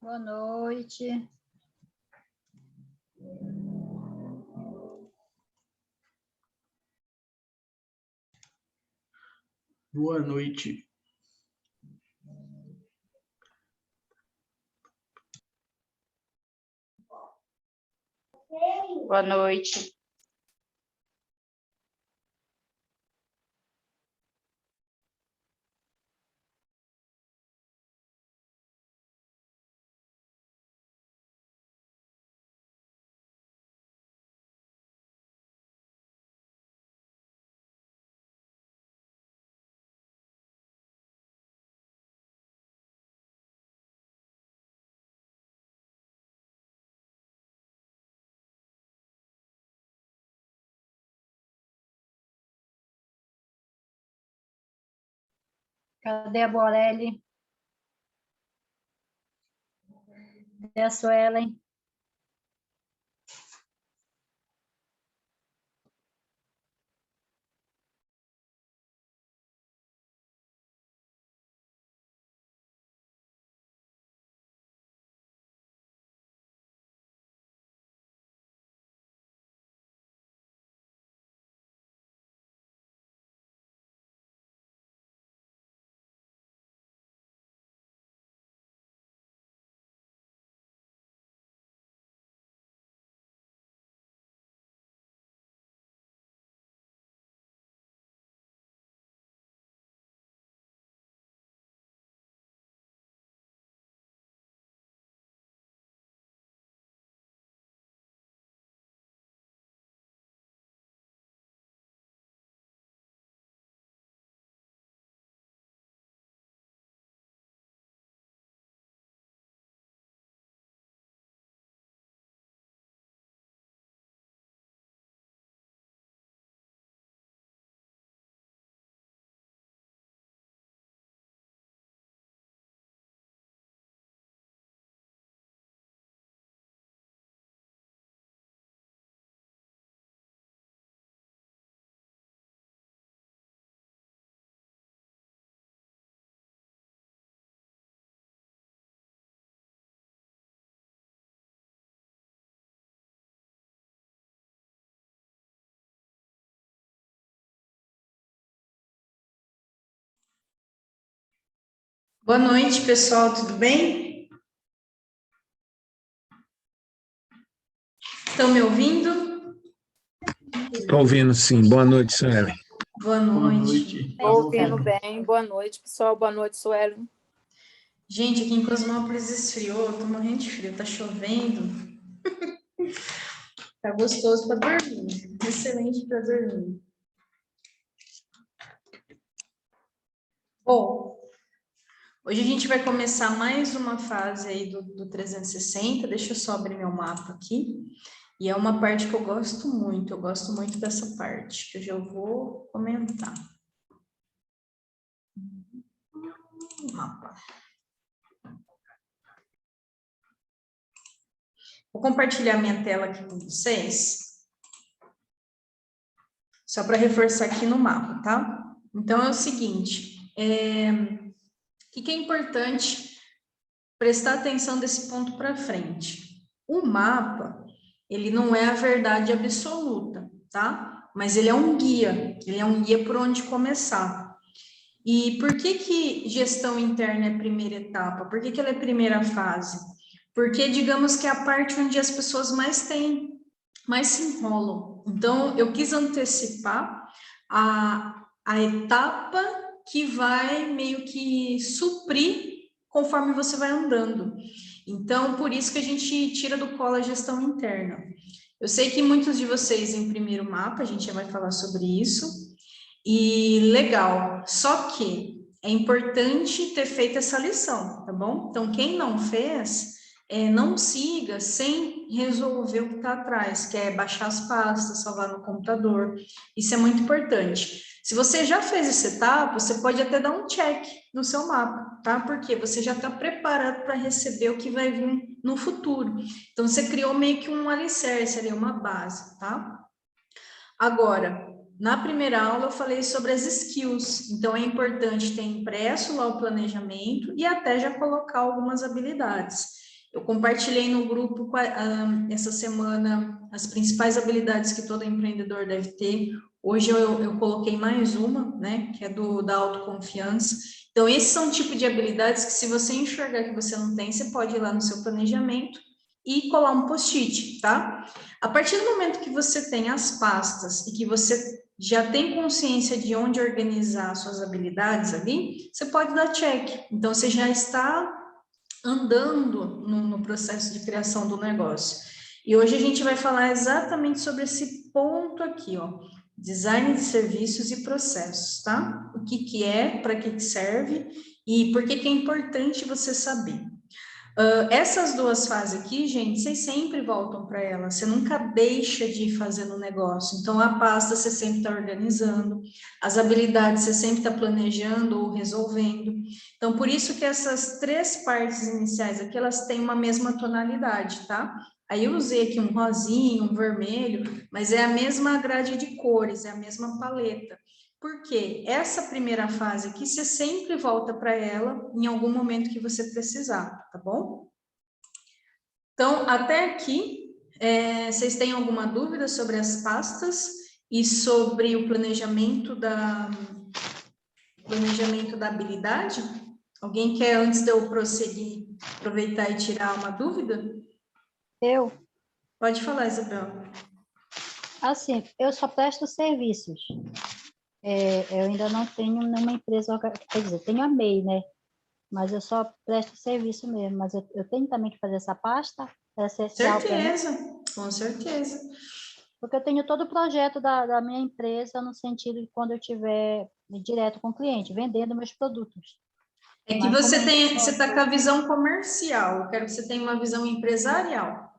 Boa noite. Boa noite. Boa noite. Cadê a Borelli? Cadê a Suelen? Boa noite, pessoal, tudo bem? Estão me ouvindo? Estou ouvindo, sim. Boa noite, Suelen. Boa noite. Estou ouvindo bem. Boa noite, pessoal. Boa noite, Suelen. Gente, aqui em Cosmópolis esfriou, eu tô morrendo de frio, tá chovendo. Tá gostoso para dormir, excelente para dormir. Bom, hoje a gente vai começar mais uma fase aí do 360, deixa eu só abrir meu mapa aqui. E é uma parte que eu gosto muito dessa parte, que eu já vou comentar. Mapa. Vou compartilhar minha tela aqui com vocês, só para reforçar aqui no mapa, tá? Então, é o seguinte, o que é importante prestar atenção desse ponto para frente? O mapa, ele não é a verdade absoluta, tá? Mas ele é um guia por onde começar. E por que gestão interna é a primeira etapa? Por que ela é a primeira fase? Porque, digamos que é a parte onde as pessoas mais se enrolam. Então, eu quis antecipar a etapa que vai meio que suprir conforme você vai andando. Então, por isso que a gente tira do colo a gestão interna. Eu sei que muitos de vocês imprimiram o mapa, a gente já vai falar sobre isso. E legal, só que é importante ter feito essa lição, tá bom? Então, quem não fez, não siga sem resolver o que está atrás, que é baixar as pastas, salvar no computador. Isso é muito importante. Se você já fez essa etapa, você pode até dar um check no seu mapa, tá? Porque você já está preparado para receber o que vai vir no futuro. Então, você criou meio que um alicerce ali, uma base, tá? Agora, na primeira aula eu falei sobre as skills, então é importante ter impresso lá o planejamento e até já colocar algumas habilidades. Eu compartilhei no grupo essa semana as principais habilidades que todo empreendedor deve ter. Hoje eu coloquei mais uma, né, que é da autoconfiança. Então, esses são o tipo de habilidades que, se você enxergar que você não tem, você pode ir lá no seu planejamento e colar um post-it, tá? A partir do momento que você tem as pastas e que você já tem consciência de onde organizar suas habilidades ali, você pode dar check. Então, você já está andando no processo de criação do negócio. E hoje a gente vai falar exatamente sobre esse ponto aqui, ó. Design de serviços e processos, tá? O que é, para que serve e por que é importante você saber. Essas duas fases aqui, gente, vocês sempre voltam para elas, você nunca deixa de ir fazendo o negócio. Então, a pasta você sempre está organizando, as habilidades você sempre está planejando ou resolvendo. Então, por isso que essas 3 partes iniciais aqui, elas têm uma mesma tonalidade, tá? Aí eu usei aqui um rosinho, um vermelho, mas é a mesma grade de cores, é a mesma paleta. Porque essa primeira fase aqui, você sempre volta para ela em algum momento que você precisar, tá bom? Então, até aqui, vocês têm alguma dúvida sobre as pastas e sobre o planejamento da habilidade? Alguém quer, antes de eu prosseguir, aproveitar e tirar uma dúvida? Eu, Pode falar, Isabel. assim, eu só presto serviços. Eu ainda não tenho nenhuma empresa, quer dizer, tenho a MEI, né? Mas eu só presto serviço mesmo. Mas eu tenho também que fazer essa pasta? Essa é Certeza, com certeza. Porque eu tenho todo o projeto da minha empresa no sentido de quando eu estiver direto com o cliente, vendendo meus produtos. É que Mas você como está com a visão comercial, eu quero que você tenha uma visão empresarial.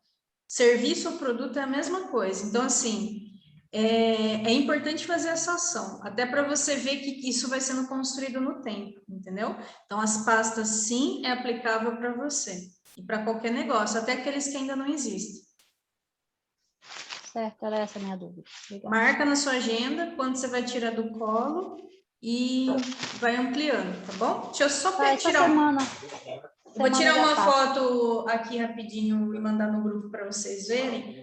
Serviço ou produto é a mesma coisa. Então, assim, é importante fazer essa ação, até para você ver que isso vai sendo construído no tempo, entendeu? Então, as pastas, sim, é aplicável para você e para qualquer negócio, até aqueles que ainda não existem. Certo, era essa a minha dúvida. Obrigada. Marca na sua agenda quando você vai tirar do colo e vai ampliando, tá bom? Deixa eu só tirar Vou tirar uma foto aqui rapidinho e mandar no grupo para vocês verem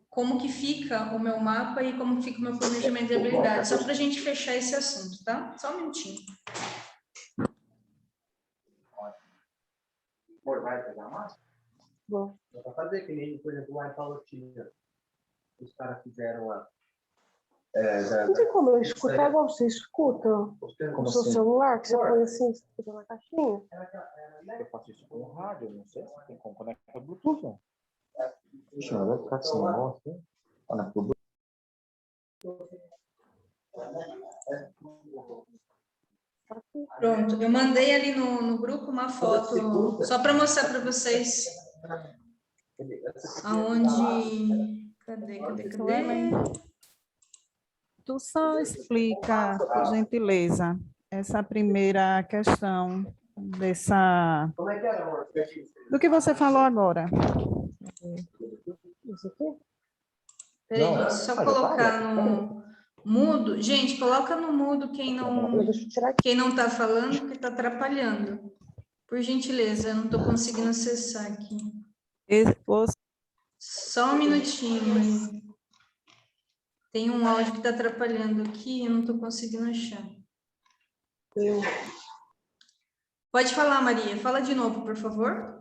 como que fica o meu mapa e como fica o meu planejamento de habilidades, só para a gente fechar esse assunto, tá? Só um minutinho. Vai pegar massa? Bom. Dá para fazer que nem, por exemplo, lá em Palotina. Os caras fizeram lá. Não tem como eu escutar igual você escuta com o seu celular, que você põe assim, você fica na caixinha? Eu faço isso com o rádio, não sei se tem como conectar o Bluetooth, não. Ixi, mas vai ficar assim, não, assim. Olha, o Pronto, eu mandei ali no grupo uma foto, só para mostrar para vocês aonde... Cadê? Tu só explica, por gentileza, essa primeira questão do que você falou agora. Peraí, deixa eu só colocar no mudo. Gente, coloca no mudo quem não está falando, porque está atrapalhando. Por gentileza, eu não estou conseguindo acessar aqui. Só um minutinho, Maria. Tem um áudio que está atrapalhando aqui e eu não estou conseguindo achar. Pode falar, Maria. Fala de novo, por favor.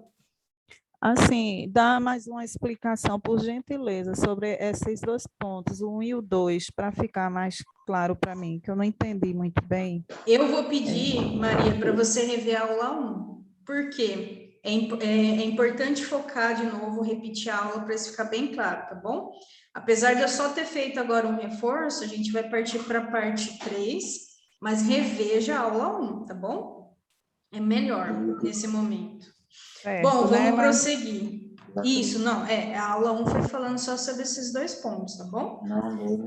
Assim, dá mais uma explicação, por gentileza, sobre esses 2 pontos, o 1 e o 2, para ficar mais claro para mim, que eu não entendi muito bem. Eu vou pedir, Maria, para você rever a aula 1. Por quê? É importante focar de novo, repetir a aula para isso ficar bem claro, tá bom? Apesar de eu só ter feito agora um reforço, a gente vai partir para a parte 3, mas reveja a aula 1, tá bom? É melhor nesse momento. Bom, vamos prosseguir. Isso, não, a aula 1 foi falando só sobre esses 2 pontos, tá bom?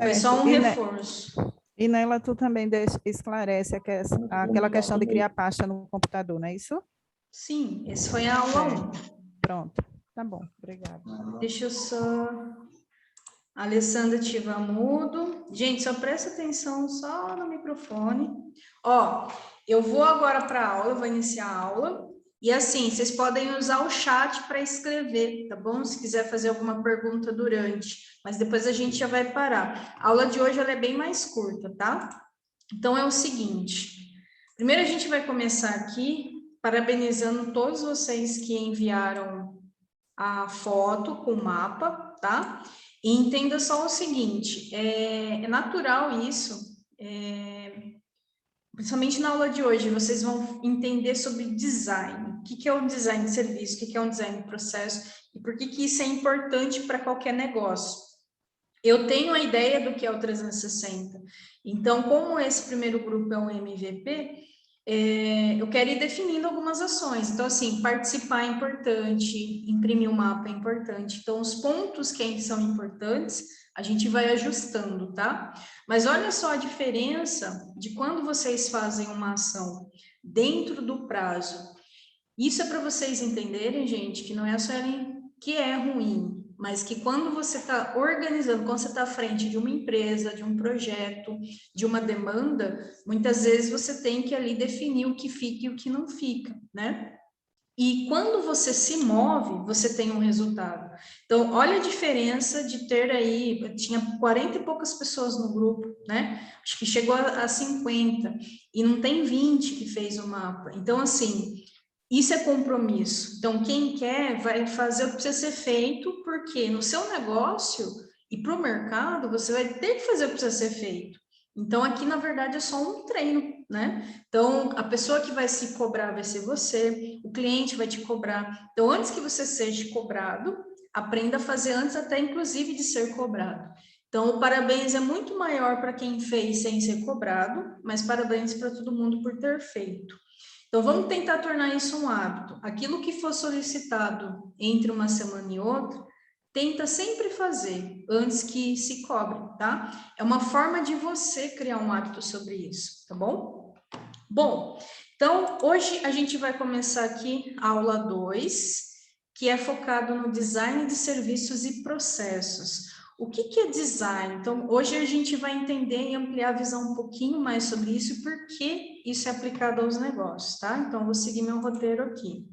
Foi só um reforço. E nela tu também esclarece aquela questão de criar pasta no computador, não é isso? Sim, esse foi a aula 1. Pronto, tá bom, obrigada. Deixa eu só... A Alessandra ativa mudo. Gente, só presta atenção só no microfone. Ó, eu vou agora para a aula, eu vou iniciar a aula, E assim, vocês podem usar o chat para escrever, tá bom? Se quiser fazer alguma pergunta durante, mas depois a gente já vai parar. A aula de hoje ela é bem mais curta, tá? Então é o seguinte, primeiro a gente vai começar aqui parabenizando todos vocês que enviaram a foto com o mapa, tá? E entenda só o seguinte, é natural isso, principalmente na aula de hoje, vocês vão entender sobre design, o que é o design de serviço, o que é um design de processo, e por que isso é importante para qualquer negócio. Eu tenho a ideia do que é o 360, então, como esse primeiro grupo é o MVP, eu quero ir definindo algumas ações. Então, assim, participar é importante, imprimir o mapa é importante. Então, os pontos que são importantes, a gente vai ajustando, tá? Mas olha só a diferença de quando vocês fazem uma ação dentro do prazo. Isso é para vocês entenderem, gente, que não é só que é ruim, mas que quando você está organizando, quando você está à frente de uma empresa, de um projeto, de uma demanda, muitas vezes você tem que ali definir o que fica e o que não fica, né? E quando você se move, você tem um resultado. Então, olha a diferença de ter aí, tinha 40 e poucas pessoas no grupo, né? Acho que chegou a 50, e não tem 20 que fez o mapa. Então, assim, isso é compromisso. Então, quem quer vai fazer o que precisa ser feito, porque no seu negócio e para o mercado, você vai ter que fazer o que precisa ser feito. Então, aqui, na verdade, é só um treino, né? Então, a pessoa que vai se cobrar vai ser você, o cliente vai te cobrar. Então, antes que você seja cobrado, aprenda a fazer antes até, inclusive, de ser cobrado. Então, o parabéns é muito maior para quem fez sem ser cobrado, mas parabéns para todo mundo por ter feito. Então, vamos tentar tornar isso um hábito. Aquilo que for solicitado entre uma semana e outra, tenta sempre fazer antes que se cobre, tá? É uma forma de você criar um hábito sobre isso, tá bom? Bom, então, hoje a gente vai começar aqui a aula 2, que é focado no design de serviços e processos. O que é design? Então, hoje a gente vai entender e ampliar a visão um pouquinho mais sobre isso e por que isso é aplicado aos negócios, tá? Então, eu vou seguir meu roteiro aqui.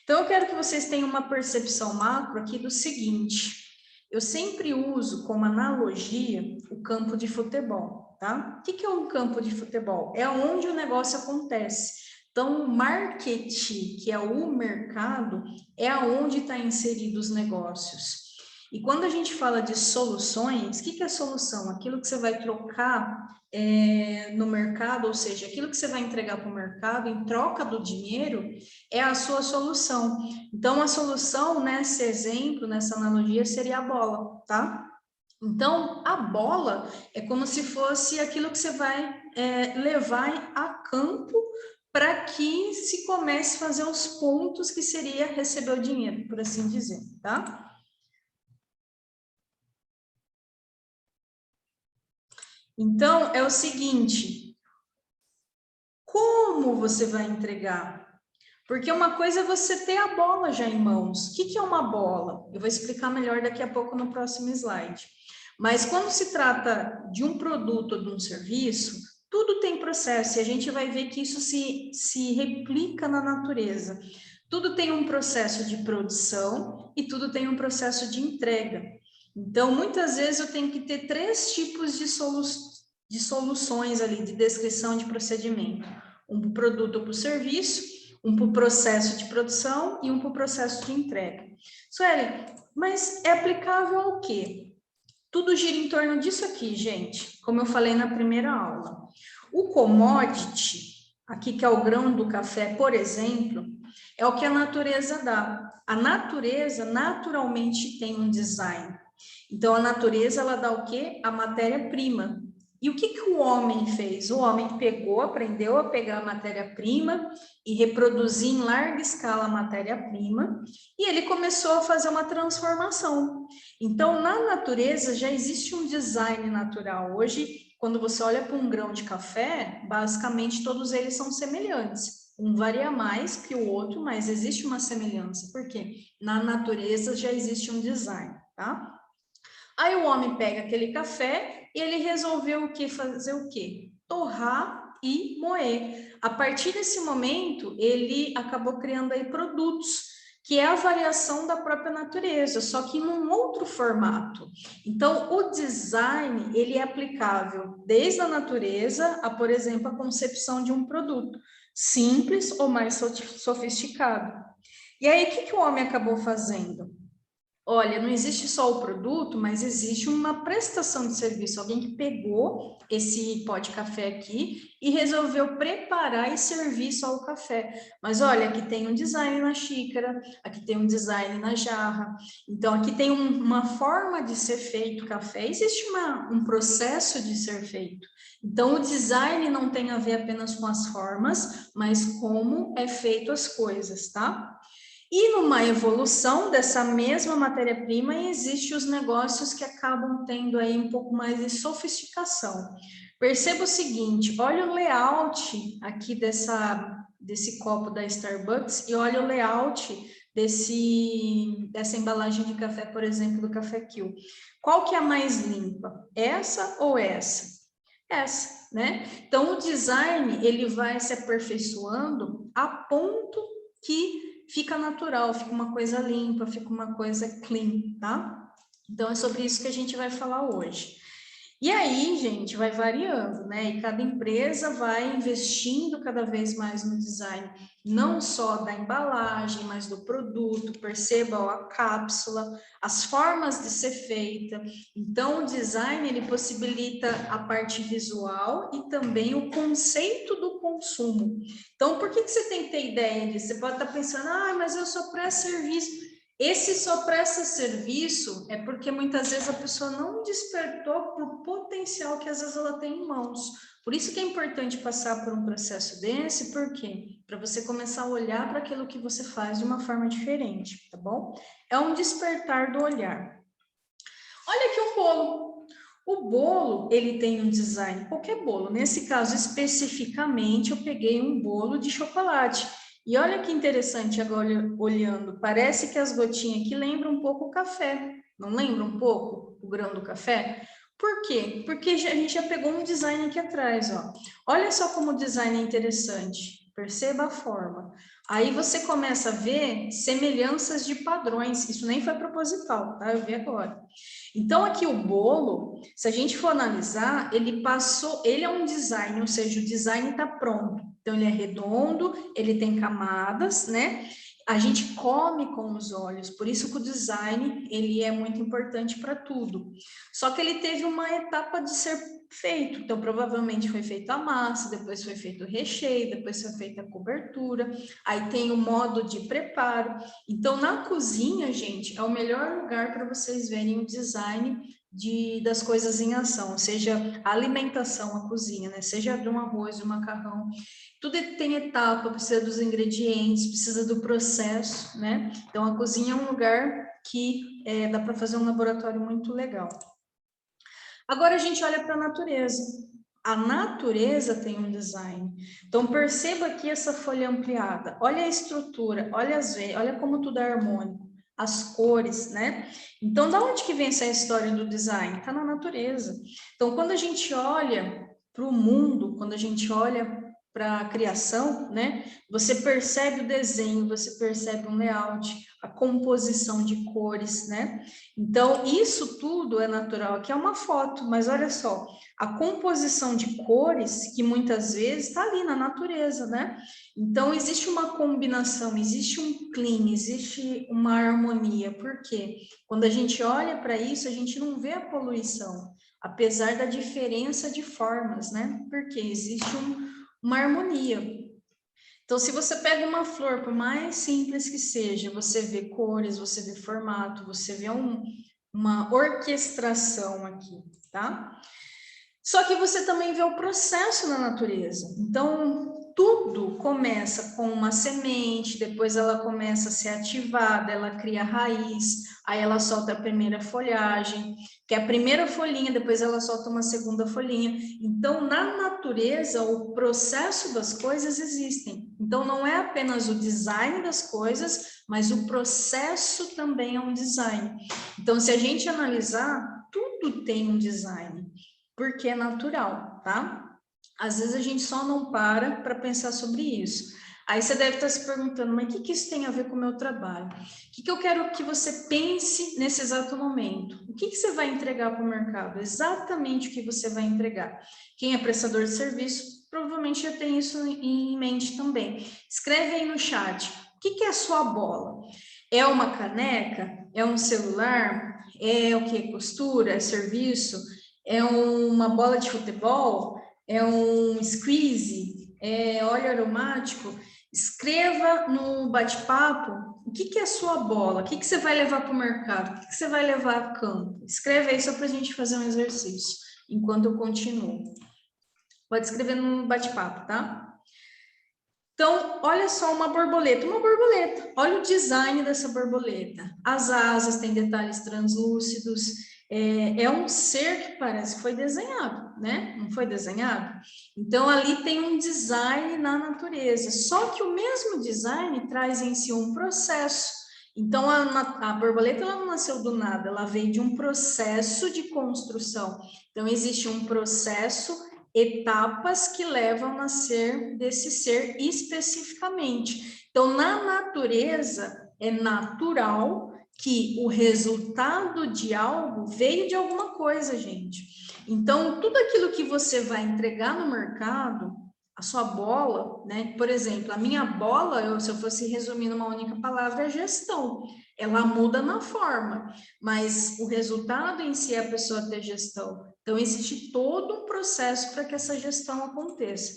Então, eu quero que vocês tenham uma percepção macro aqui do seguinte, eu sempre uso como analogia o campo de futebol, tá? O que é um campo de futebol? É onde o negócio acontece. Então, o marketing, que é o mercado, é onde está inserido os negócios. E quando a gente fala de soluções, o que é solução? Aquilo que você vai trocar no mercado, ou seja, aquilo que você vai entregar para o mercado em troca do dinheiro, é a sua solução. Então, a solução, nesse exemplo, nessa analogia, seria a bola, tá? Então, a bola é como se fosse aquilo que você vai levar a campo para que se comece a fazer os pontos que seria receber o dinheiro, por assim dizer, tá? Então, é o seguinte, como você vai entregar? Porque uma coisa é você ter a bola já em mãos. O que é uma bola? Eu vou explicar melhor daqui a pouco no próximo slide. Mas quando se trata de um produto ou de um serviço, tudo tem processo, e a gente vai ver que isso se replica na natureza. Tudo tem um processo de produção e tudo tem um processo de entrega. Então, muitas vezes eu tenho que ter 3 tipos de soluções ali, de descrição de procedimento. Um para o produto ou para o serviço, um para o processo de produção e um para o processo de entrega. Sueli, mas é aplicável ao quê? Tudo gira em torno disso aqui, gente, como eu falei na primeira aula. O commodity, aqui que é o grão do café, por exemplo, é o que a natureza dá. A natureza naturalmente tem um design. Então, a natureza, ela dá o quê? A matéria-prima. E o que o homem fez? O homem pegou, aprendeu a pegar a matéria-prima e reproduzir em larga escala a matéria-prima, e ele começou a fazer uma transformação. Então, na natureza já existe um design natural. Hoje, quando você olha para um grão de café, basicamente todos eles são semelhantes. Um varia mais que o outro, mas existe uma semelhança. Por quê? Na natureza já existe um design, tá? Aí o homem pega aquele café e ele resolveu o quê? Fazer o quê? Torrar e moer. A partir desse momento, ele acabou criando aí produtos, que é a variação da própria natureza, só que num outro formato. Então, o design, ele é aplicável desde a natureza a, por exemplo, a concepção de um produto, simples ou mais sofisticado. E aí, o que o homem acabou fazendo? Olha, não existe só o produto, mas existe uma prestação de serviço. Alguém que pegou esse pó de café aqui e resolveu preparar e servir só o café. Mas olha, aqui tem um design na xícara, aqui tem um design na jarra. Então, aqui tem uma forma de ser feito o café. Existe um processo de ser feito. Então, o design não tem a ver apenas com as formas, mas como é feito as coisas, tá? E numa evolução dessa mesma matéria-prima, existem os negócios que acabam tendo aí um pouco mais de sofisticação. Perceba o seguinte, olha o layout aqui desse copo da Starbucks e olha o layout dessa embalagem de café, por exemplo, do Café Kill. Qual que é a mais limpa? Essa ou essa? Essa, né? Então, o design, ele vai se aperfeiçoando a ponto que fica natural, fica uma coisa limpa, fica uma coisa clean, tá? Então, é sobre isso que a gente vai falar hoje. E aí, gente, vai variando, né? E cada empresa vai investindo cada vez mais no design, não só da embalagem, mas do produto. Perceba, ó, a cápsula, as formas de ser feita. Então, o design, ele possibilita a parte visual e também o conceito do consumo. Então, por que você tem que ter ideia disso? Você pode estar pensando, mas eu só presto serviço. Esse só presta serviço é porque muitas vezes a pessoa não despertou para o potencial que às vezes ela tem em mãos. Por isso que é importante passar por um processo desse, por quê? Para você começar a olhar para aquilo que você faz de uma forma diferente, tá bom? É um despertar do olhar. Olha aqui um bolo. O bolo, ele tem um design, qualquer bolo. Nesse caso, especificamente, eu peguei um bolo de chocolate. E olha que interessante agora olhando, parece que as gotinhas aqui lembram um pouco o café, não lembra um pouco o grão do café? Por quê? Porque a gente já pegou um design aqui atrás, ó. Olha só como o design é interessante, perceba a forma. Aí você começa a ver semelhanças de padrões, isso nem foi proposital, tá? Eu vi agora. Então, aqui o bolo, se a gente for analisar, ele é um design, ou seja, o design está pronto. Então, ele é redondo, ele tem camadas, né? A gente come com os olhos, por isso que o design, ele é muito importante para tudo. Só que ele teve uma etapa de ser feito, então provavelmente foi feita a massa, depois foi feito o recheio, depois foi feita a cobertura, aí tem o modo de preparo. Então, na cozinha, gente, é o melhor lugar para vocês verem o design das coisas em ação, seja a alimentação, a cozinha, né? Seja de um arroz, de um macarrão, tudo tem etapa, precisa dos ingredientes, precisa do processo, né? Então, a cozinha é um lugar que dá para fazer um laboratório muito legal. Agora, a gente olha para a natureza. A natureza tem um design. Então, perceba aqui essa folha ampliada. Olha a estrutura, olha as veias, olha como tudo é harmônico. As cores, né? Então, da onde que vem essa história do design? Está na natureza. Então, quando a gente olha para o mundo, quando a gente olha para a criação, né? Você percebe o desenho, você percebe um layout, a composição de cores, né? Então, isso tudo é natural. Aqui é uma foto, mas olha só, a composição de cores, que muitas vezes está ali na natureza, né? Então, existe uma combinação, existe um clean, existe uma harmonia. Por quê? Quando a gente olha para isso, a gente não vê a poluição, apesar da diferença de formas, né? Porque existe uma harmonia. Então, se você pega uma flor, por mais simples que seja, você vê cores, você vê formato, você vê uma orquestração aqui, tá? Só que você também vê o processo na natureza. Então, tudo começa com uma semente, depois ela começa a ser ativada, ela cria raiz, aí ela solta a primeira folhagem, que é a primeira folhinha, depois ela solta uma segunda folhinha. Então, na natureza, o processo das coisas existem. Então, não é apenas o design das coisas, mas o processo também é um design. Então, se a gente analisar, tudo tem um design, porque é natural, tá? Às vezes a gente só não para pensar sobre isso. Aí você deve estar se perguntando, mas o que isso tem a ver com o meu trabalho? O que eu quero que você pense nesse exato momento? O que você vai entregar para o mercado? Exatamente o que você vai entregar. Quem é prestador de serviço, provavelmente já tem isso em mente também. Escreve aí no chat, o que é a sua bola? É uma caneca? É um celular? É o que? Costura? É serviço? É uma bola de futebol? É um squeeze? É óleo aromático? Escreva no bate-papo o que é a sua bola, o que você vai levar para o mercado, o que você vai levar a campo. Escreve aí só para a gente fazer um exercício, enquanto eu continuo. Pode escrever no bate-papo, tá? Então, olha só uma borboleta, olha o design dessa borboleta. As asas têm detalhes translúcidos, é um ser que parece que foi desenhado, né? Não foi desenhado? Então, ali tem um design na natureza, só que o mesmo design traz em si um processo. Então, a borboleta ela não nasceu do nada, ela veio de um processo de construção. Então, existe um processo, etapas que levam a nascer desse ser especificamente. Então, na natureza, é natural que o resultado de algo veio de alguma coisa, gente. Então, tudo aquilo que você vai entregar no mercado, a sua bola, né? Por exemplo, a minha bola, se eu fosse resumir numa única palavra, é gestão. Ela muda na forma, mas o resultado em si é a pessoa ter gestão. Então, existe todo um processo para que essa gestão aconteça.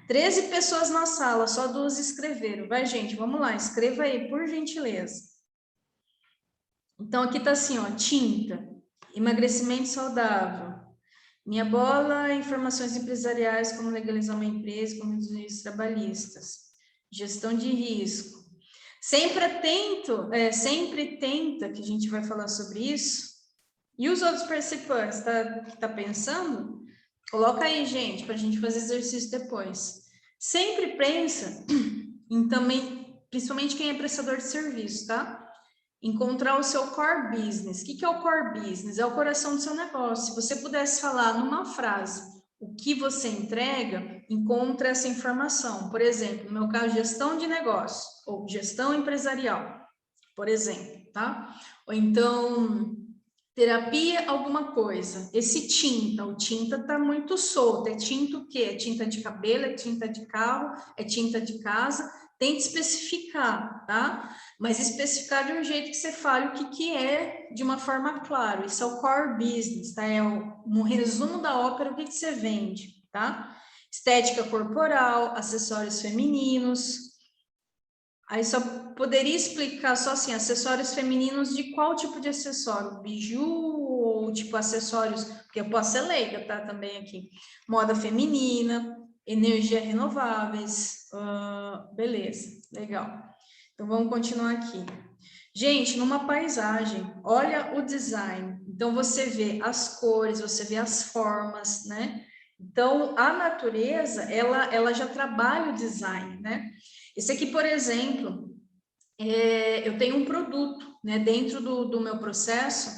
13 pessoas na sala, só 2 escreveram. Vai, gente, vamos lá, escreva aí, por gentileza. Então, aqui está assim, ó, tinta, emagrecimento saudável. Minha bola, informações empresariais, como legalizar uma empresa, como reduzir os trabalhistas. Gestão de risco. Sempre atento, sempre tenta, que a gente vai falar sobre isso. E os outros participantes, tá pensando? Coloca aí, gente, para a gente fazer exercício depois. Sempre pensa em também, principalmente quem é prestador de serviço, tá? Encontrar o seu core business. O que é o core business? É o coração do seu negócio. Se você pudesse falar numa frase o que você entrega, encontra essa informação. Por exemplo, no meu caso, gestão de negócio ou gestão empresarial, por exemplo, tá? Ou então, terapia alguma coisa. Esse tinta, o tinta tá muito solto. É tinta o quê? É tinta de cabelo, é tinta de carro, é tinta de casa. Tente especificar, tá? Mas especificar de um jeito que você fale o que é de uma forma clara. Isso é o core business, tá? É um resumo da ópera, o que você vende, tá? Estética corporal, acessórios femininos. Aí só poderia explicar só assim, acessórios femininos de qual tipo de acessório? Biju ou tipo acessórios, porque eu posso ser leiga, tá? Também aqui. Moda feminina, energia renováveis, beleza, legal. Então, vamos continuar aqui. Gente, numa paisagem, olha o design. Então, você vê as cores, você vê as formas, né? Então, a natureza, ela já trabalha o design, né? Esse aqui, por exemplo, eu tenho um produto, né? Dentro do meu processo,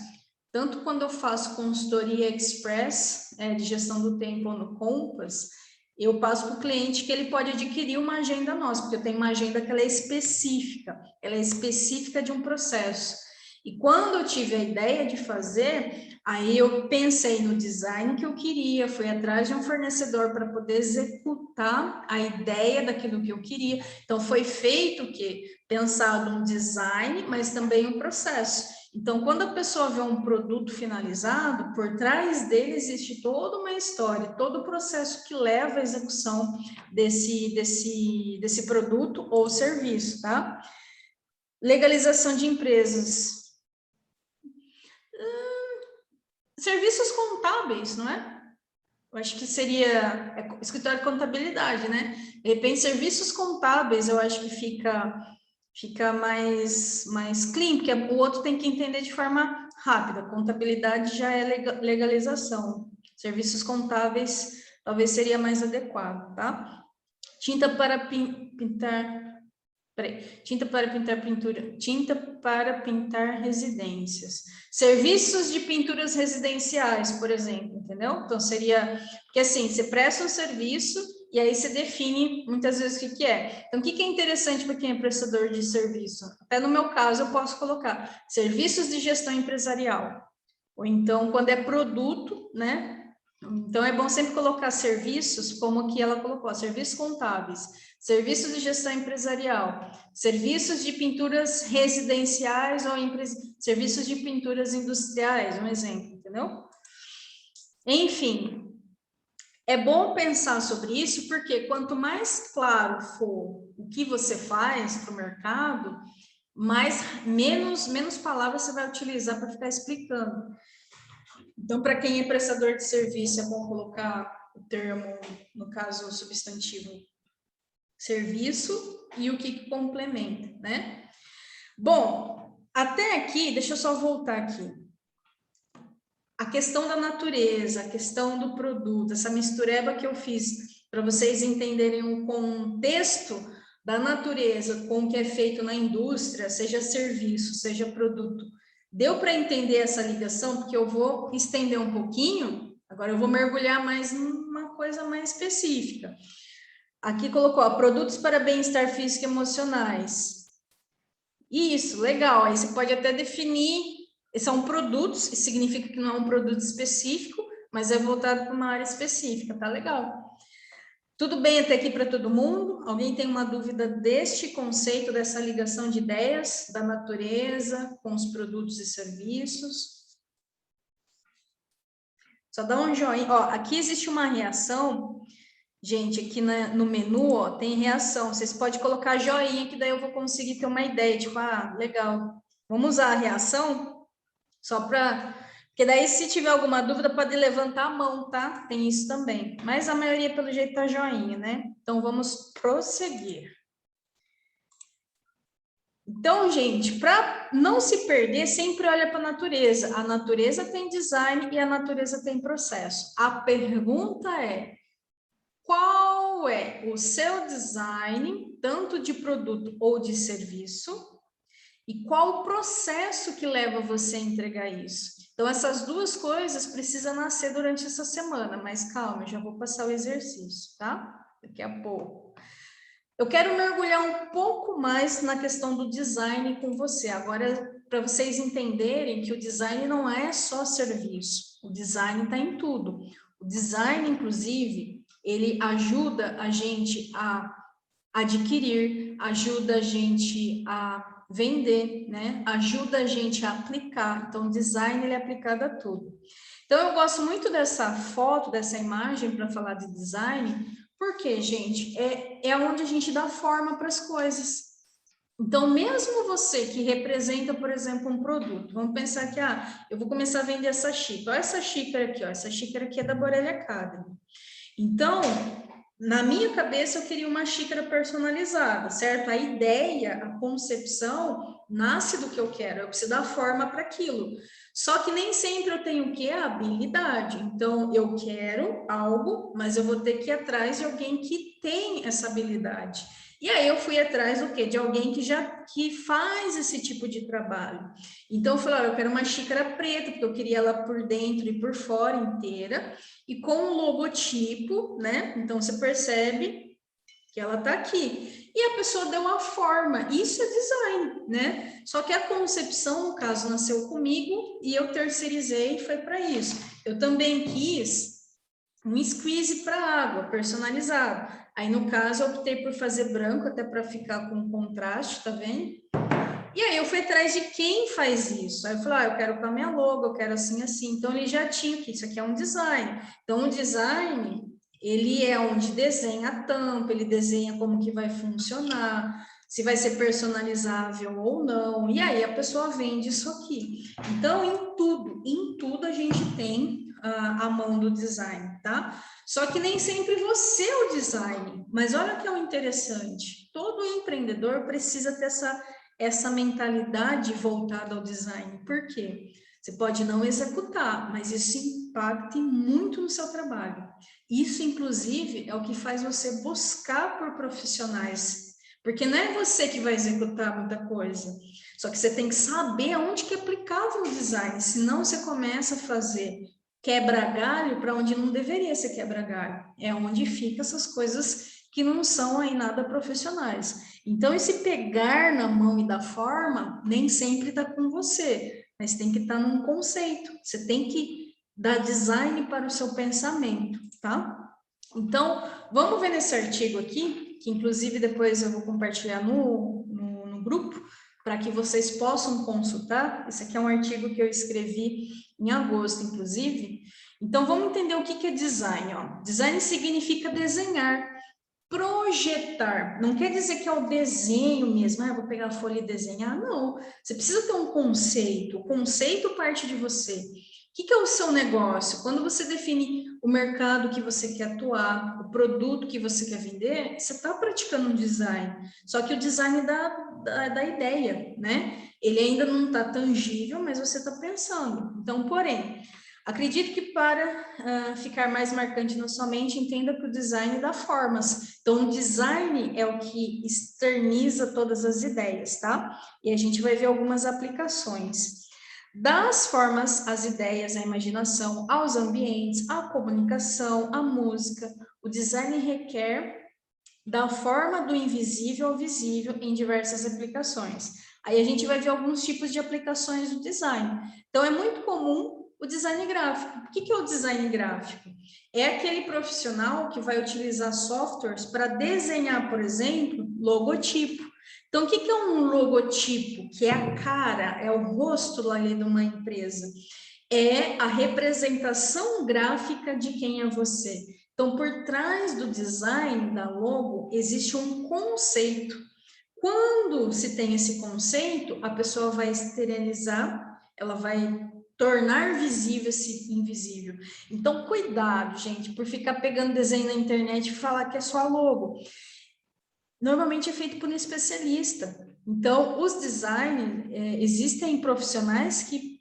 tanto quando eu faço consultoria express, de gestão do tempo no Compass, eu passo para o cliente que ele pode adquirir uma agenda nossa, porque eu tenho uma agenda que ela é específica de um processo. E quando eu tive a ideia de fazer, aí eu pensei no design que eu queria, fui atrás de um fornecedor para poder executar a ideia daquilo que eu queria. Então, foi feito o quê? Pensado um design, mas também um processo. Então, quando a pessoa vê um produto finalizado, por trás dele existe toda uma história, todo o processo que leva à execução desse produto ou serviço, tá? Legalização de empresas. Serviços contábeis, não é? Eu acho que seria escritório de contabilidade, né? De repente, serviços contábeis, eu acho que fica mais clean, porque o outro tem que entender de forma rápida. Contabilidade já é legalização. Serviços contábeis talvez seria mais adequado, tá? Tinta para pintar. Tinta para pintar pintura, tinta para pintar residências. Serviços de pinturas residenciais, por exemplo, entendeu? Então, seria... Porque, assim, você presta um serviço e aí você define, muitas vezes, o que é. Então, o que é interessante para quem é prestador de serviço? Até no meu caso, eu posso colocar serviços de gestão empresarial. Ou então, quando é produto, né? Então, é bom sempre colocar serviços, como aqui ela colocou, serviços contábeis, serviços de gestão empresarial, serviços de pinturas residenciais ou serviços de pinturas industriais, um exemplo, entendeu? Enfim, é bom pensar sobre isso, porque quanto mais claro for o que você faz para o mercado, menos palavras você vai utilizar para ficar explicando. Então, para quem é prestador de serviço, é bom colocar o termo, no caso, o substantivo serviço e o que complementa, né? Bom, até aqui, deixa eu só voltar aqui. A questão da natureza, a questão do produto, essa mistureba que eu fiz para vocês entenderem o contexto da natureza com o que é feito na indústria, seja serviço, seja produto. Deu para entender essa ligação? Porque eu vou estender um pouquinho, agora eu vou mergulhar mais numa coisa mais específica. Aqui colocou, ó, produtos para bem-estar físico e emocionais. Isso, legal. Aí você pode até definir, são produtos, isso significa que não é um produto específico, mas é voltado para uma área específica, tá legal. Tudo bem até aqui para todo mundo? Alguém tem uma dúvida deste conceito, dessa ligação de ideias da natureza com os produtos e serviços? Só dá um joinha. Ó, aqui existe uma reação, gente, aqui no menu, ó, tem reação. Vocês podem colocar joinha, que daí eu vou conseguir ter uma ideia, tipo, ah, legal. Vamos usar a reação? Só para... Porque daí, se tiver alguma dúvida, pode levantar a mão, tá? Tem isso também. Mas a maioria, pelo jeito, tá joinha, né? Então, vamos prosseguir. Então, gente, para não se perder, sempre olha para a natureza. A natureza tem design e a natureza tem processo. A pergunta é, qual é o seu design, tanto de produto ou de serviço? E qual o processo que leva você a entregar isso? Então, essas duas coisas precisam nascer durante essa semana, mas calma, eu já vou passar o exercício, tá? Daqui a pouco. Eu quero mergulhar um pouco mais na questão do design com você. Agora, para vocês entenderem que o design não é só serviço, o design está em tudo. O design, inclusive, ele ajuda a gente a adquirir, ajuda a gente a vender, né? Ajuda a gente a aplicar. Então, o design ele é aplicado a tudo. Então, eu gosto muito dessa foto, dessa imagem para falar de design, porque, gente, é onde a gente dá forma para as coisas. Então, mesmo você que representa, por exemplo, um produto, vamos pensar que, eu vou começar a vender essa xícara. Olha essa xícara aqui, ó. Essa xícara aqui é da Borelli Academy. Então, na minha cabeça, eu queria uma xícara personalizada, certo? A ideia, a concepção, nasce do que eu quero, eu preciso dar forma para aquilo. Só que nem sempre eu tenho o quê? A habilidade. Então, eu quero algo, mas eu vou ter que ir atrás de alguém que tem essa habilidade. E aí eu fui atrás do quê? De alguém que faz esse tipo de trabalho. Então, eu falei, eu quero uma xícara preta, porque eu queria ela por dentro e por fora inteira, e com um logotipo, né? Então, você percebe que ela tá aqui. E a pessoa deu a forma. Isso é design, né? Só que a concepção, no caso, nasceu comigo e eu terceirizei e foi para isso. Eu também quis um squeeze para água, personalizado. Aí, no caso, eu optei por fazer branco, até para ficar com contraste, tá vendo? E aí, eu fui atrás de quem faz isso. Aí, eu falei, eu quero com a minha logo, eu quero assim, assim. Então, ele já tinha que isso aqui é um design. Então, o design, ele é onde desenha a tampa, ele desenha como que vai funcionar, se vai ser personalizável ou não. E aí, a pessoa vende isso aqui. Então, em tudo a gente tem a mão do design, tá? Só que nem sempre você é o design. Mas olha que é o interessante. Todo empreendedor precisa ter essa mentalidade voltada ao design. Por quê? Você pode não executar, mas isso impacta muito no seu trabalho. Isso, inclusive, é o que faz você buscar por profissionais Porque não é você que vai executar muita coisa, só que você tem que saber aonde que é aplicável o design, senão você começa a fazer quebra-galho para onde não deveria ser quebra-galho, é onde fica essas coisas que não são aí nada profissionais. Então, esse pegar na mão e da forma, nem sempre está com você, mas tem que estar num conceito, você tem que dar design para o seu pensamento, tá? Então, vamos ver nesse artigo aqui, que inclusive depois eu vou compartilhar no grupo, para que vocês possam consultar. Esse aqui é um artigo que eu escrevi em agosto, inclusive. Então, vamos entender o que é design. Ó. Design significa desenhar, projetar. Não quer dizer que é o desenho mesmo, eu vou pegar a folha e desenhar. Não, você precisa ter um conceito. O conceito parte de você. O que é o seu negócio? Quando você define o mercado que você quer atuar, o produto que você quer vender, você está praticando um design. Só que o design da ideia, né? Ele ainda não está tangível, mas você está pensando. Então, porém, acredito que para ficar mais marcante na sua mente, entenda que o design dá formas. Então, o design é o que externiza todas as ideias, tá? E a gente vai ver algumas aplicações. Das formas, às ideias, à imaginação, aos ambientes, à comunicação, à música, o design requer da forma do invisível ao visível em diversas aplicações. Aí a gente vai ver alguns tipos de aplicações do design. Então, é muito comum o design gráfico. O que é o design gráfico? É aquele profissional que vai utilizar softwares para desenhar, por exemplo, logotipo. Então, o que é um logotipo? Que é a cara, é o rosto ali de uma empresa. É a representação gráfica de quem é você. Então, por trás do design da logo, existe um conceito. Quando se tem esse conceito, a pessoa vai exteriorizar, ela vai tornar visível esse invisível. Então, cuidado, gente, por ficar pegando desenho na internet e falar que é só logo. Normalmente é feito por um especialista. Então, os designers, existem profissionais que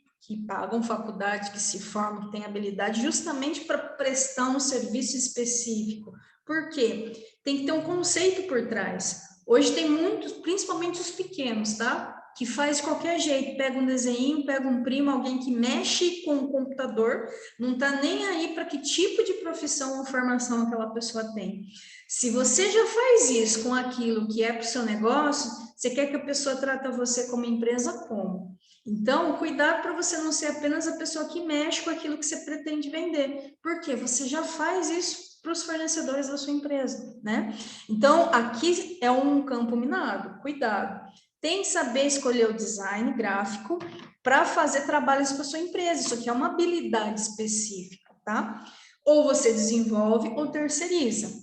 pagam faculdade, que se formam, que têm habilidade, justamente para prestar um serviço específico. Por quê? Tem que ter um conceito por trás. Hoje tem muitos, principalmente os pequenos, tá? Que faz de qualquer jeito, pega um desenho, pega um primo, alguém que mexe com o computador, não está nem aí para que tipo de profissão ou formação aquela pessoa tem. Se você já faz isso com aquilo que é para o seu negócio, você quer que a pessoa trata você como empresa como? Então, cuidado para você não ser apenas a pessoa que mexe com aquilo que você pretende vender, porque você já faz isso para os fornecedores da sua empresa, né? Então, aqui é um campo minado, cuidado. Tem que saber escolher o design gráfico para fazer trabalhos para a sua empresa, isso aqui é uma habilidade específica, tá? Ou você desenvolve ou terceiriza.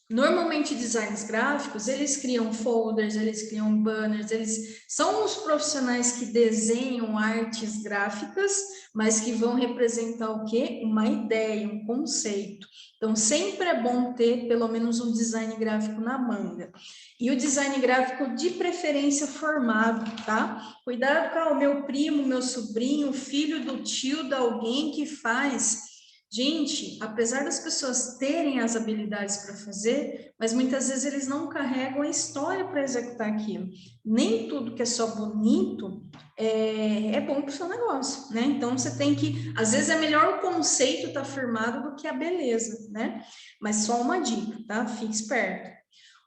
Normalmente, designers gráficos, eles criam folders, eles criam banners, eles são os profissionais que desenham artes gráficas, mas que vão representar o quê? Uma ideia, um conceito. Então, sempre é bom ter pelo menos um design gráfico na manga. E o design gráfico de preferência formado, tá? Cuidado com o meu primo, meu sobrinho, filho do tio de alguém que faz. Gente, apesar das pessoas terem as habilidades para fazer, mas muitas vezes eles não carregam a história para executar aquilo. Nem tudo que é só bonito é bom para o seu negócio, né? Então, você tem que... Às vezes é melhor o conceito estar firmado do que a beleza, né? Mas só uma dica, tá? Fique esperto.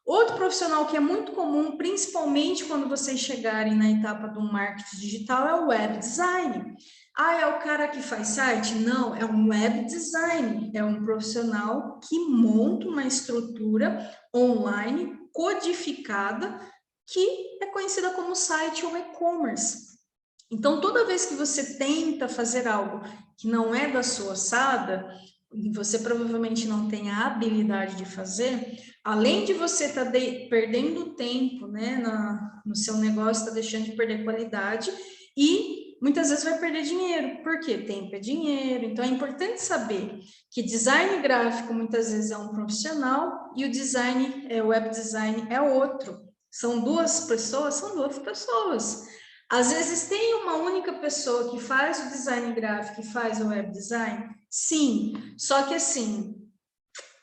Outro profissional que é muito comum, principalmente quando vocês chegarem na etapa do marketing digital, é o web design. Ah, é o cara que faz site? Não, é um web design, é um profissional que monta uma estrutura online codificada que é conhecida como site ou e-commerce. Então, toda vez que você tenta fazer algo que não é da sua ossada, e você provavelmente não tem a habilidade de fazer, além de você estar perdendo tempo, né, no seu negócio, está deixando de perder qualidade e muitas vezes vai perder dinheiro. Por quê? Tempo é dinheiro. Então, é importante saber que design gráfico muitas vezes é um profissional e o design, web design é outro. São duas pessoas? São duas pessoas. Às vezes tem uma única pessoa que faz o design gráfico e faz o web design? Sim, só que assim,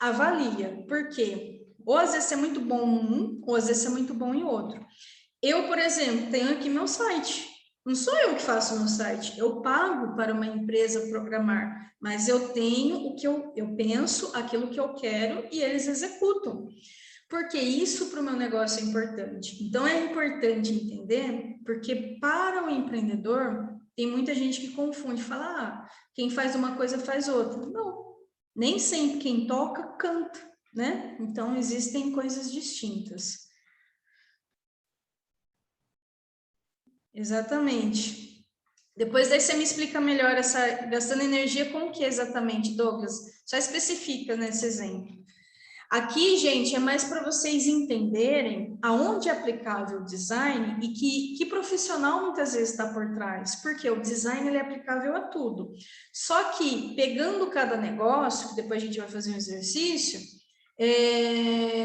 avalia. Por quê? Ou às vezes é muito bom em um, ou às vezes é muito bom em outro. Eu, por exemplo, tenho aqui meu site. Não sou eu que faço o meu site, eu pago para uma empresa programar, mas eu tenho o que eu penso, aquilo que eu quero e eles executam. Porque isso para o meu negócio é importante. Então, é importante entender, porque para o empreendedor, tem muita gente que confunde, fala, quem faz uma coisa faz outra. Não, nem sempre quem toca, canta, né? Então, existem coisas distintas. Exatamente. Depois daí você me explica melhor essa gastando energia com o que exatamente, Douglas? Só especifica nesse exemplo. Aqui, gente, é mais para vocês entenderem aonde é aplicável o design e que profissional muitas vezes está por trás, porque o design ele é aplicável a tudo. Só que, pegando cada negócio, que depois a gente vai fazer um exercício,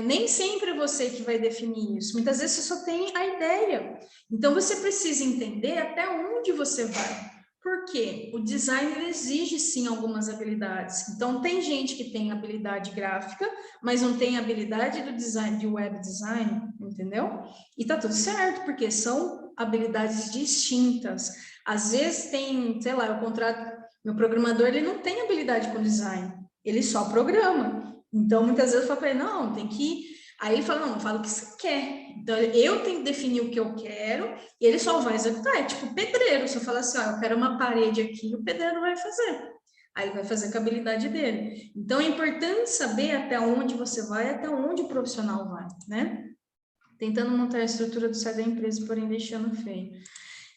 nem sempre é você que vai definir isso. Muitas vezes você só tem a ideia. Então, você precisa entender até onde você vai. Por quê? O design ele exige, sim, algumas habilidades. Então, tem gente que tem habilidade gráfica, mas não tem habilidade do design, de web design, entendeu? E tá tudo certo, porque são habilidades distintas. Às vezes tem, sei lá, eu contrato, meu programador, ele não tem habilidade com design, ele só programa. Então, muitas vezes eu falo para ele, não, tem que... Aí ele fala, não, fala o que você quer. Então, eu tenho que definir o que eu quero e ele só vai executar. É tipo pedreiro. Se eu falar assim, eu quero uma parede aqui, o pedreiro vai fazer. Aí ele vai fazer com a habilidade dele. Então, é importante saber até onde você vai, até onde o profissional vai, né? Tentando montar a estrutura do site da empresa, porém deixando feio.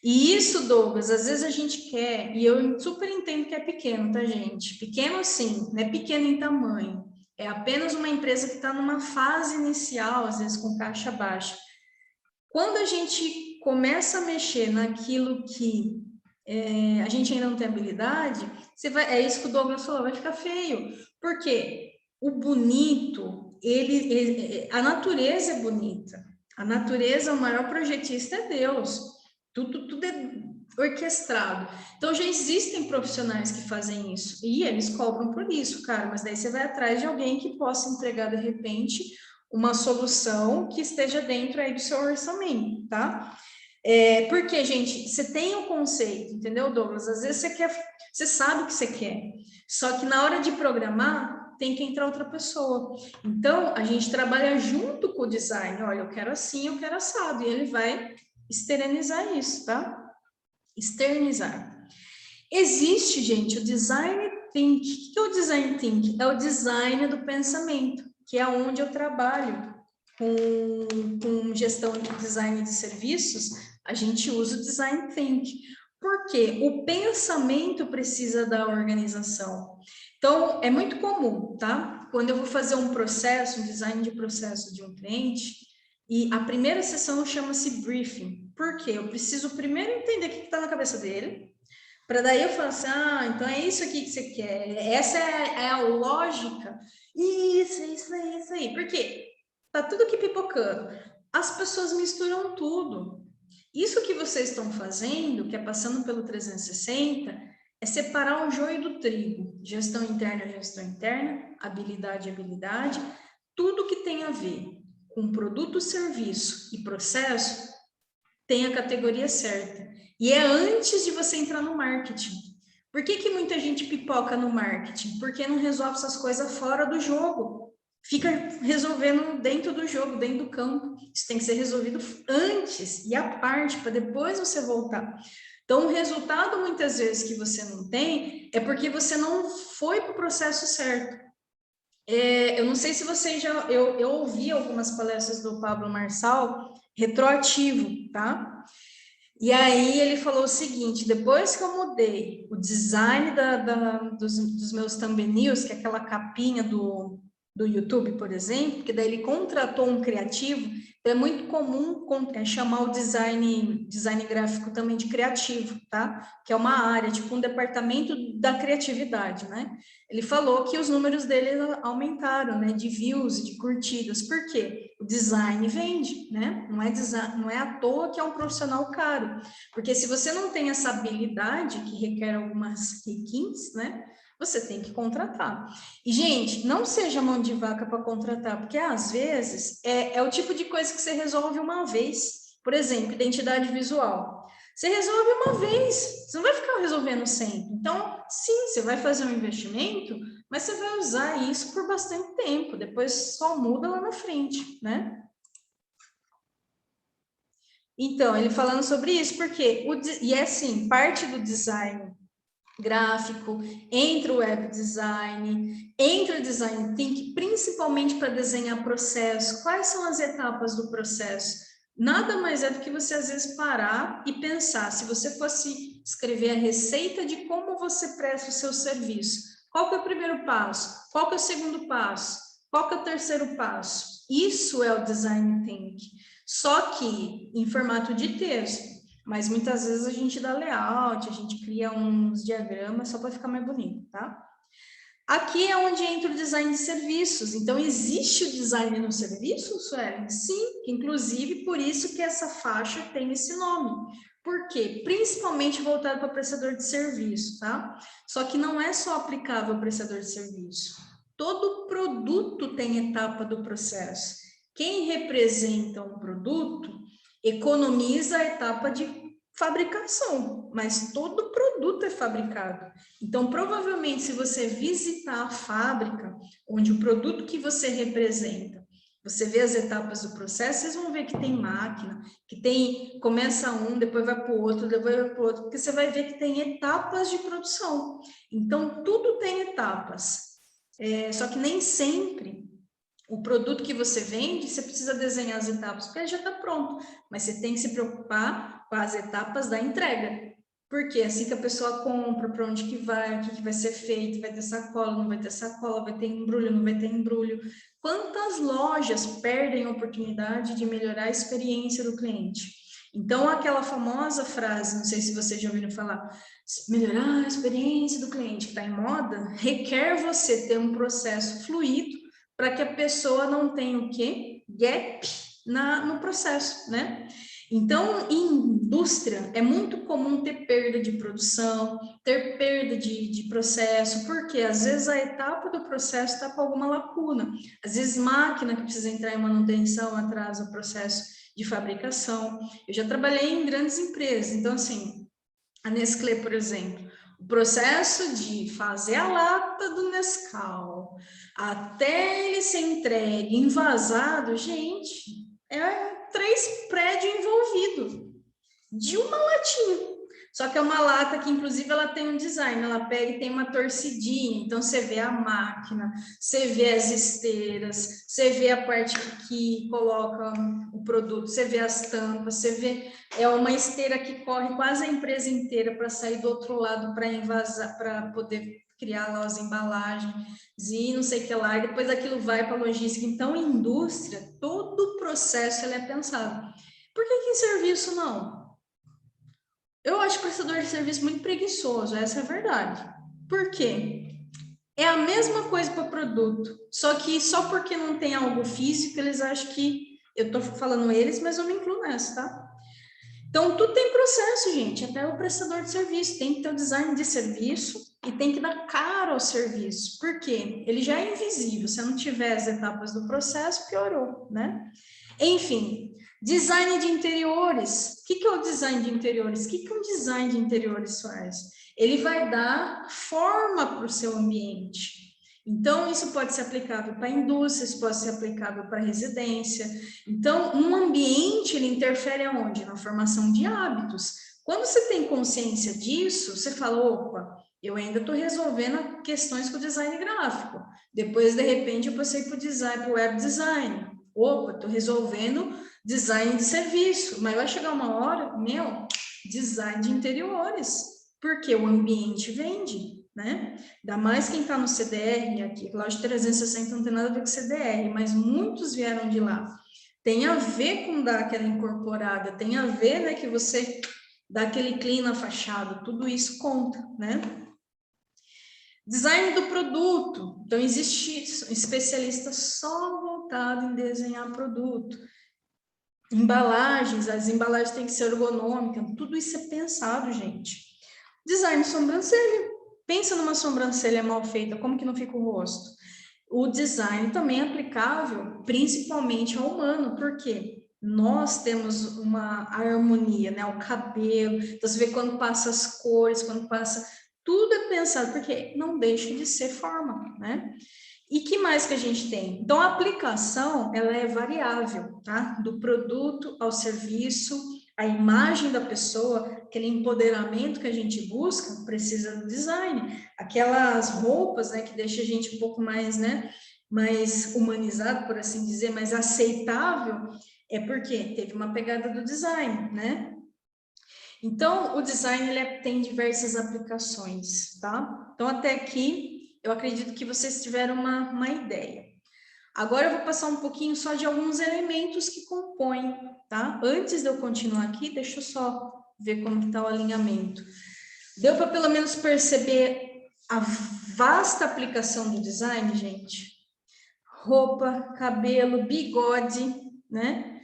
E isso, Douglas, às vezes a gente quer, e eu super entendo que é pequeno, tá, gente? Pequeno assim, não é pequeno em tamanho. É apenas uma empresa que está numa fase inicial, às vezes com caixa baixa. Quando a gente começa a mexer naquilo que a gente ainda não tem habilidade, é isso que o Douglas falou, vai ficar feio. Por quê? O bonito, a natureza é bonita. A natureza, o maior projetista é Deus. Tudo é orquestrado. Então, já existem profissionais que fazem isso, e eles cobram por isso, cara, mas daí você vai atrás de alguém que possa entregar, de repente, uma solução que esteja dentro aí do seu orçamento, tá? Porque, gente, você tem o conceito, entendeu, Douglas? Às vezes você sabe o que você quer, só que na hora de programar, tem que entrar outra pessoa. Então, a gente trabalha junto com o design, olha, eu quero assim, eu quero assado, e ele vai externizar isso, tá? Externizar. Existe, gente, o design thinking. O que é o design thinking? É o design do pensamento, que é onde eu trabalho com gestão de design de serviços, a gente usa o design thinking. Por quê? O pensamento precisa da organização. Então, é muito comum, tá? Quando eu vou fazer um processo, um design de processo de um cliente, e a primeira sessão chama-se briefing. Por quê? Eu preciso primeiro entender o que está na cabeça dele, para daí eu falar assim, então é isso aqui que você quer, essa é a lógica, isso aí. Por quê? Tá tudo aqui pipocando. As pessoas misturam tudo. Isso que vocês estão fazendo, que é passando pelo 360, é separar o joio do trigo. Gestão interna, habilidade, tudo que tem a ver com produto, serviço e processo, tem a categoria certa. E é antes de você entrar no marketing. Por que muita gente pipoca no marketing? Porque não resolve essas coisas fora do jogo. Fica resolvendo dentro do jogo, dentro do campo. Isso tem que ser resolvido antes e à parte, para depois você voltar. Então, o resultado, muitas vezes, que você não tem, é porque você não foi para o processo certo. Eu não sei se vocês já... Eu ouvi algumas palestras do Pablo Marçal, retroativo, tá? E aí ele falou o seguinte, depois que eu mudei o design dos meus thumbnails, que é aquela capinha do YouTube, por exemplo, que daí ele contratou um criativo, então é muito comum chamar o design gráfico também de criativo, tá? Que é uma área, tipo um departamento da criatividade, né? Ele falou que os números dele aumentaram, né? De views, de curtidas. Por quê? O design vende, né? Não é à toa que é um profissional caro, porque se você não tem essa habilidade, que requer algumas requintes, né? Você tem que contratar. E, gente, não seja mão de vaca para contratar, porque às vezes é o tipo de coisa que você resolve uma vez. Por exemplo, identidade visual. Você resolve uma vez, você não vai ficar resolvendo sempre. Então, sim, você vai fazer um investimento, mas você vai usar isso por bastante tempo, depois só muda lá na frente, né? Então, ele falando sobre isso, porque, e é assim, parte do design gráfico, entra o web design, entra o design thinking, principalmente para desenhar processo. Quais são as etapas do processo? Nada mais é do que você, às vezes, parar e pensar, se você fosse escrever a receita de como você presta o seu serviço, qual que é o primeiro passo? Qual que é o segundo passo? Qual que é o terceiro passo? Isso é o design thinking, só que em formato de texto. Mas muitas vezes a gente dá layout, a gente cria uns diagramas só para ficar mais bonito, tá? Aqui é onde entra o design de serviços. Então, existe o design no serviço, Suelen? Sim, inclusive por isso que essa faixa tem esse nome. Por quê? Principalmente voltado para prestador de serviço, tá? Só que não é só aplicável ao prestador de serviço. Todo produto tem etapa do processo. Quem representa um produto economiza a etapa de fabricação, mas todo produto é fabricado. Então, provavelmente, se você visitar a fábrica, onde o produto que você representa, você vê as etapas do processo, vocês vão ver que tem máquina, que tem, começa um, depois vai para o outro, depois vai para o outro, porque você vai ver que tem etapas de produção. Então, tudo tem etapas. Só que nem sempre o produto que você vende, você precisa desenhar as etapas, porque ele já está pronto, mas você tem que se preocupar com as etapas da entrega, porque assim que a pessoa compra, para onde que vai, o que vai ser feito, vai ter sacola, não vai ter sacola, vai ter embrulho, não vai ter embrulho. Quantas lojas perdem a oportunidade de melhorar a experiência do cliente? Então, aquela famosa frase, não sei se vocês já ouviram falar, melhorar a experiência do cliente, que está em moda, requer você ter um processo fluido, para que a pessoa não tenha o quê? Gap no processo, né? Então, em indústria, é muito comum ter perda de produção, ter perda de processo, porque às vezes a etapa do processo está com alguma lacuna. Às vezes máquina que precisa entrar em manutenção atrasa o processo de fabricação. Eu já trabalhei em grandes empresas, então assim, a Nestlé, por exemplo, o processo de fazer a lata do Nescau até ele ser entregue, envasado, gente, é 3 prédios envolvidos de uma latinha. Só que é uma lata que, inclusive, ela tem um design, ela pega e tem uma torcidinha, então você vê a máquina, você vê as esteiras, você vê a parte que coloca o produto, você vê as tampas, você vê, é uma esteira que corre quase a empresa inteira para sair do outro lado para envasar, para poder criar lá as embalagens e não sei o que lá, e depois aquilo vai para a logística. Então, em indústria, todo o processo ele é pensado. Por que em serviço não? Eu acho o prestador de serviço muito preguiçoso, essa é a verdade. Por quê? É a mesma coisa para produto, só que só porque não tem algo físico, eles acham que... Eu estou falando eles, mas eu me incluo nessa, tá? Então, tudo tem processo, gente, até o prestador de serviço. Tem que ter o design de serviço e tem que dar cara ao serviço. Por quê? Ele já é invisível. Se não tiver as etapas do processo, piorou, né? Enfim... Design de interiores. O que é o design de interiores? O que um design de interiores faz? Ele vai dar forma para o seu ambiente. Então, isso pode ser aplicável para indústria, isso pode ser aplicável para residência. Então, um ambiente, ele interfere aonde? Na formação de hábitos. Quando você tem consciência disso, você fala, opa, eu ainda estou resolvendo questões com o design gráfico. Depois, de repente, eu passei para o design, para o web design. Opa, estou resolvendo design de serviço, mas vai chegar uma hora, design de interiores, porque o ambiente vende, né? Ainda mais quem está no CDR aqui, Loja 360 não tem nada a ver com CDR, mas muitos vieram de lá. Tem a ver com dar aquela incorporada, tem a ver, né, que você dá aquele clean na fachada, tudo isso conta, né? Design do produto. Então, existe especialista só voltado em desenhar produto. Embalagens, as embalagens têm que ser ergonômicas, tudo isso é pensado, gente. Design de sobrancelha. Pensa numa sobrancelha mal feita, como que não fica o rosto? O design também é aplicável principalmente ao humano, porque nós temos uma harmonia, né? O cabelo, então você vê quando passa as cores, quando passa... Tudo é pensado, porque não deixa de ser forma, né? E que mais que a gente tem? Então, a aplicação, ela é variável, tá? Do produto ao serviço, a imagem da pessoa, aquele empoderamento que a gente busca, precisa do design. Aquelas roupas, né, que deixa a gente um pouco mais, né, mais humanizado, por assim dizer, mais aceitável, é porque teve uma pegada do design, né? Então, o design, ele tem diversas aplicações, tá? Então, até aqui, eu acredito que vocês tiveram uma ideia. Agora, eu vou passar um pouquinho só de alguns elementos que compõem, tá? Antes de eu continuar aqui, deixa eu só ver como está o alinhamento. Deu para, pelo menos, perceber a vasta aplicação do design, gente? Roupa, cabelo, bigode, né?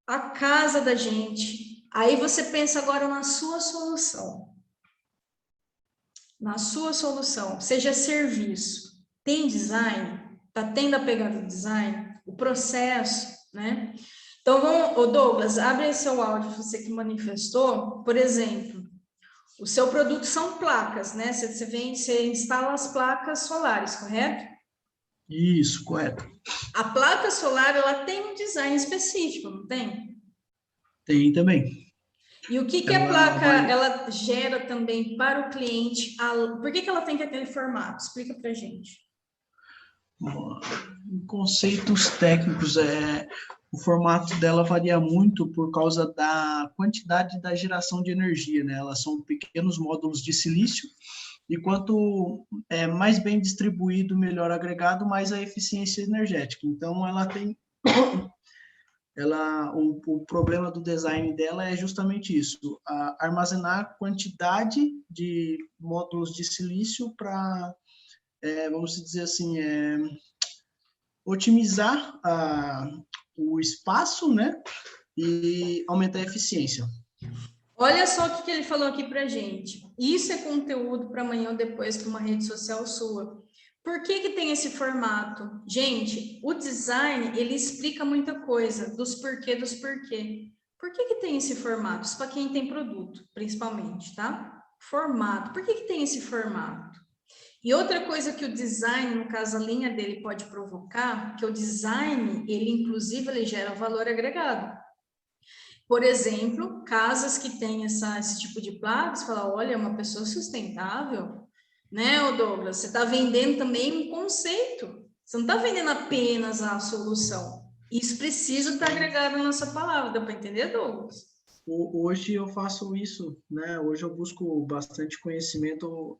A casa da gente. Aí você pensa agora na sua solução. Na sua solução, seja serviço, tem design? Está tendo a pegada do design? O processo, né? Então, vamos, Douglas, abre aí seu áudio, você que manifestou. Por exemplo, o seu produto são placas, né? Você instala as placas solares, correto? Isso, correto. A placa solar, ela tem um design específico, não tem? Tem também. E o que a placa ela gera também para o cliente? Por que ela tem que ter aquele formato? Explica para a gente. Conceitos técnicos, o formato dela varia muito por causa da quantidade da geração de energia, né? Elas são pequenos módulos de silício, e quanto mais bem distribuído, melhor agregado, mais a eficiência energética. Então, ela tem... o problema do design dela é justamente isso, armazenar quantidade de módulos de silício para, vamos dizer assim, otimizar o espaço, né, e aumentar a eficiência. Olha só o que ele falou aqui para gente. Isso é conteúdo para amanhã ou depois para uma rede social sua. Por que tem esse formato? Gente, o design, ele explica muita coisa, dos porquê. Por que tem esse formato? Isso para quem tem produto, principalmente, tá? Formato. Por que tem esse formato? E outra coisa que o design, no caso a linha dele, pode provocar, que o design, ele inclusive, ele gera valor agregado. Por exemplo, casas que têm esse tipo de placa, você fala, olha, é uma pessoa sustentável, né, Douglas? Você está vendendo também um conceito. Você não está vendendo apenas a solução. Isso precisa estar agregado na nossa palavra. Dá para entender, Douglas? Hoje eu faço isso, né? Hoje eu busco bastante conhecimento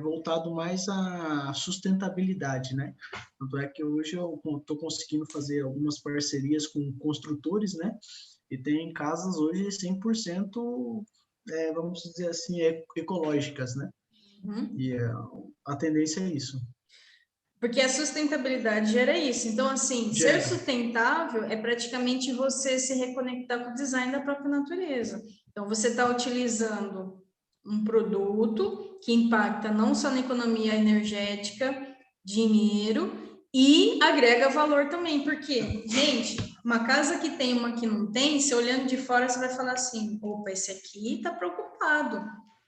voltado mais à sustentabilidade, né? Tanto é que hoje eu estou conseguindo fazer algumas parcerias com construtores, né? E tem casas hoje 100%, vamos dizer assim, ecológicas, né? Uhum. E a tendência é isso. Porque a sustentabilidade gera isso. Então, assim, ser sustentável é praticamente você se reconectar com o design da própria natureza. Então, você está utilizando um produto que impacta não só na economia energética, dinheiro, e agrega valor também. Porque, gente, uma casa que tem, uma que não tem, se olhando de fora, você vai falar assim, opa, esse aqui está preocupado,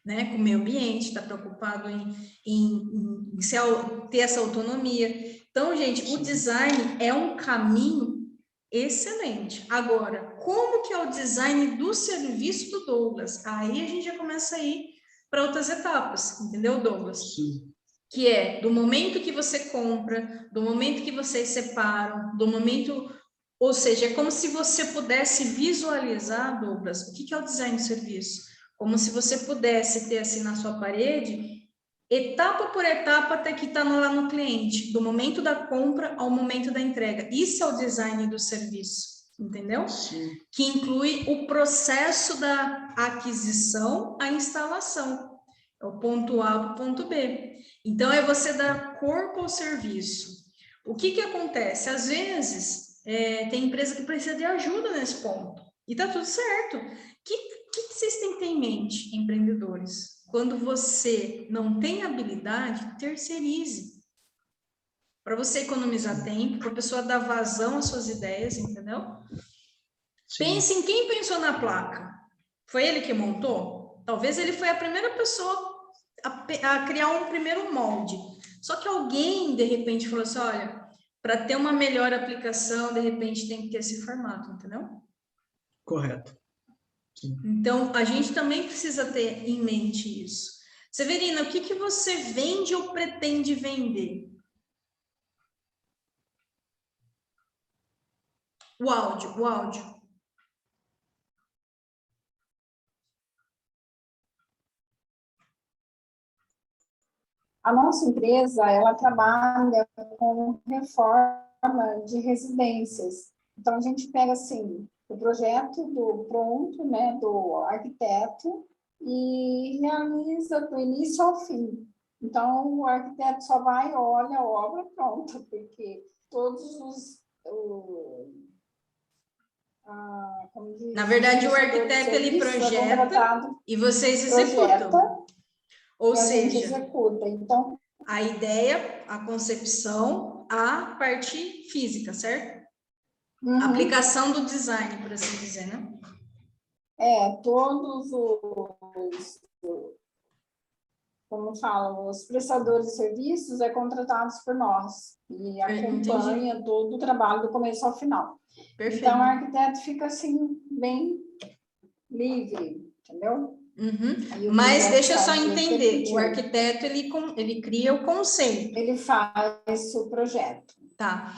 né, com o meio ambiente, está preocupado em ter essa autonomia. Então, gente, o design é um caminho excelente. Agora, como que é o design do serviço do Douglas? Aí a gente já começa a ir para outras etapas, entendeu, Douglas? Sim. Que é do momento que você compra, do momento que vocês separam, do momento... Ou seja, é como se você pudesse visualizar, Douglas, o que é o design do serviço? Como se você pudesse ter assim na sua parede, etapa por etapa até que está lá no cliente, do momento da compra ao momento da entrega. Isso é o design do serviço, entendeu? Sim. Que inclui o processo da aquisição à instalação. É o ponto A para o ponto B. Então, é você dar corpo ao serviço. O que que acontece? Às vezes, tem empresa que precisa de ajuda nesse ponto. E tá tudo certo. O que vocês têm que ter em mente, empreendedores? Quando você não tem habilidade, terceirize. Para você economizar tempo, para a pessoa dar vazão às suas ideias, entendeu? Sim. Pense em quem pensou na placa. Foi ele que montou? Talvez ele foi a primeira pessoa a criar um primeiro molde. Só que alguém, de repente, falou assim, olha, para ter uma melhor aplicação, de repente tem que ter esse formato, entendeu? Correto. Sim. Então, a gente também precisa ter em mente isso. Severina, o que você vende ou pretende vender? O áudio. A nossa empresa, ela trabalha com reforma de residências. Então, a gente pega, assim, o projeto do pronto, né, do arquiteto, e realiza do início ao fim. Então, o arquiteto só vai, olha a obra pronta, porque todos os na verdade, o arquiteto, ele projeta e vocês executam. Ou seja, executa. Então, a ideia, a concepção, a parte física, certo? Uhum. A aplicação do design, por assim dizer, né? Todos os, como falam, os prestadores de serviços contratados por nós e acompanha todo o trabalho do começo ao final. Perfeito. Então, o arquiteto fica assim, bem livre, entendeu? Uhum. Mas deixa eu só entender, o arquiteto, ele cria o conceito. Ele faz o projeto. Tá.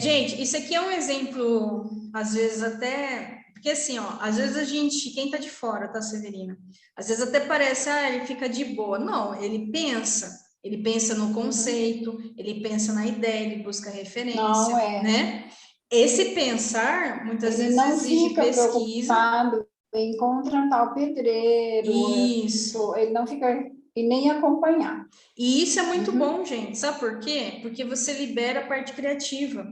Gente, isso aqui é um exemplo, às vezes até... Porque assim, ó, às vezes a gente, quem tá de fora, tá, Severina? Às vezes até parece, ele fica de boa. Não, ele pensa no conceito, ele pensa na ideia, ele busca referência, não, né? Esse pensar, muitas vezes, exige pesquisa. Ele não fica preocupado em contratar o pedreiro. Isso. Ele não fica... E nem acompanhar. E isso é muito bom, gente. Sabe por quê? Porque você libera a parte criativa.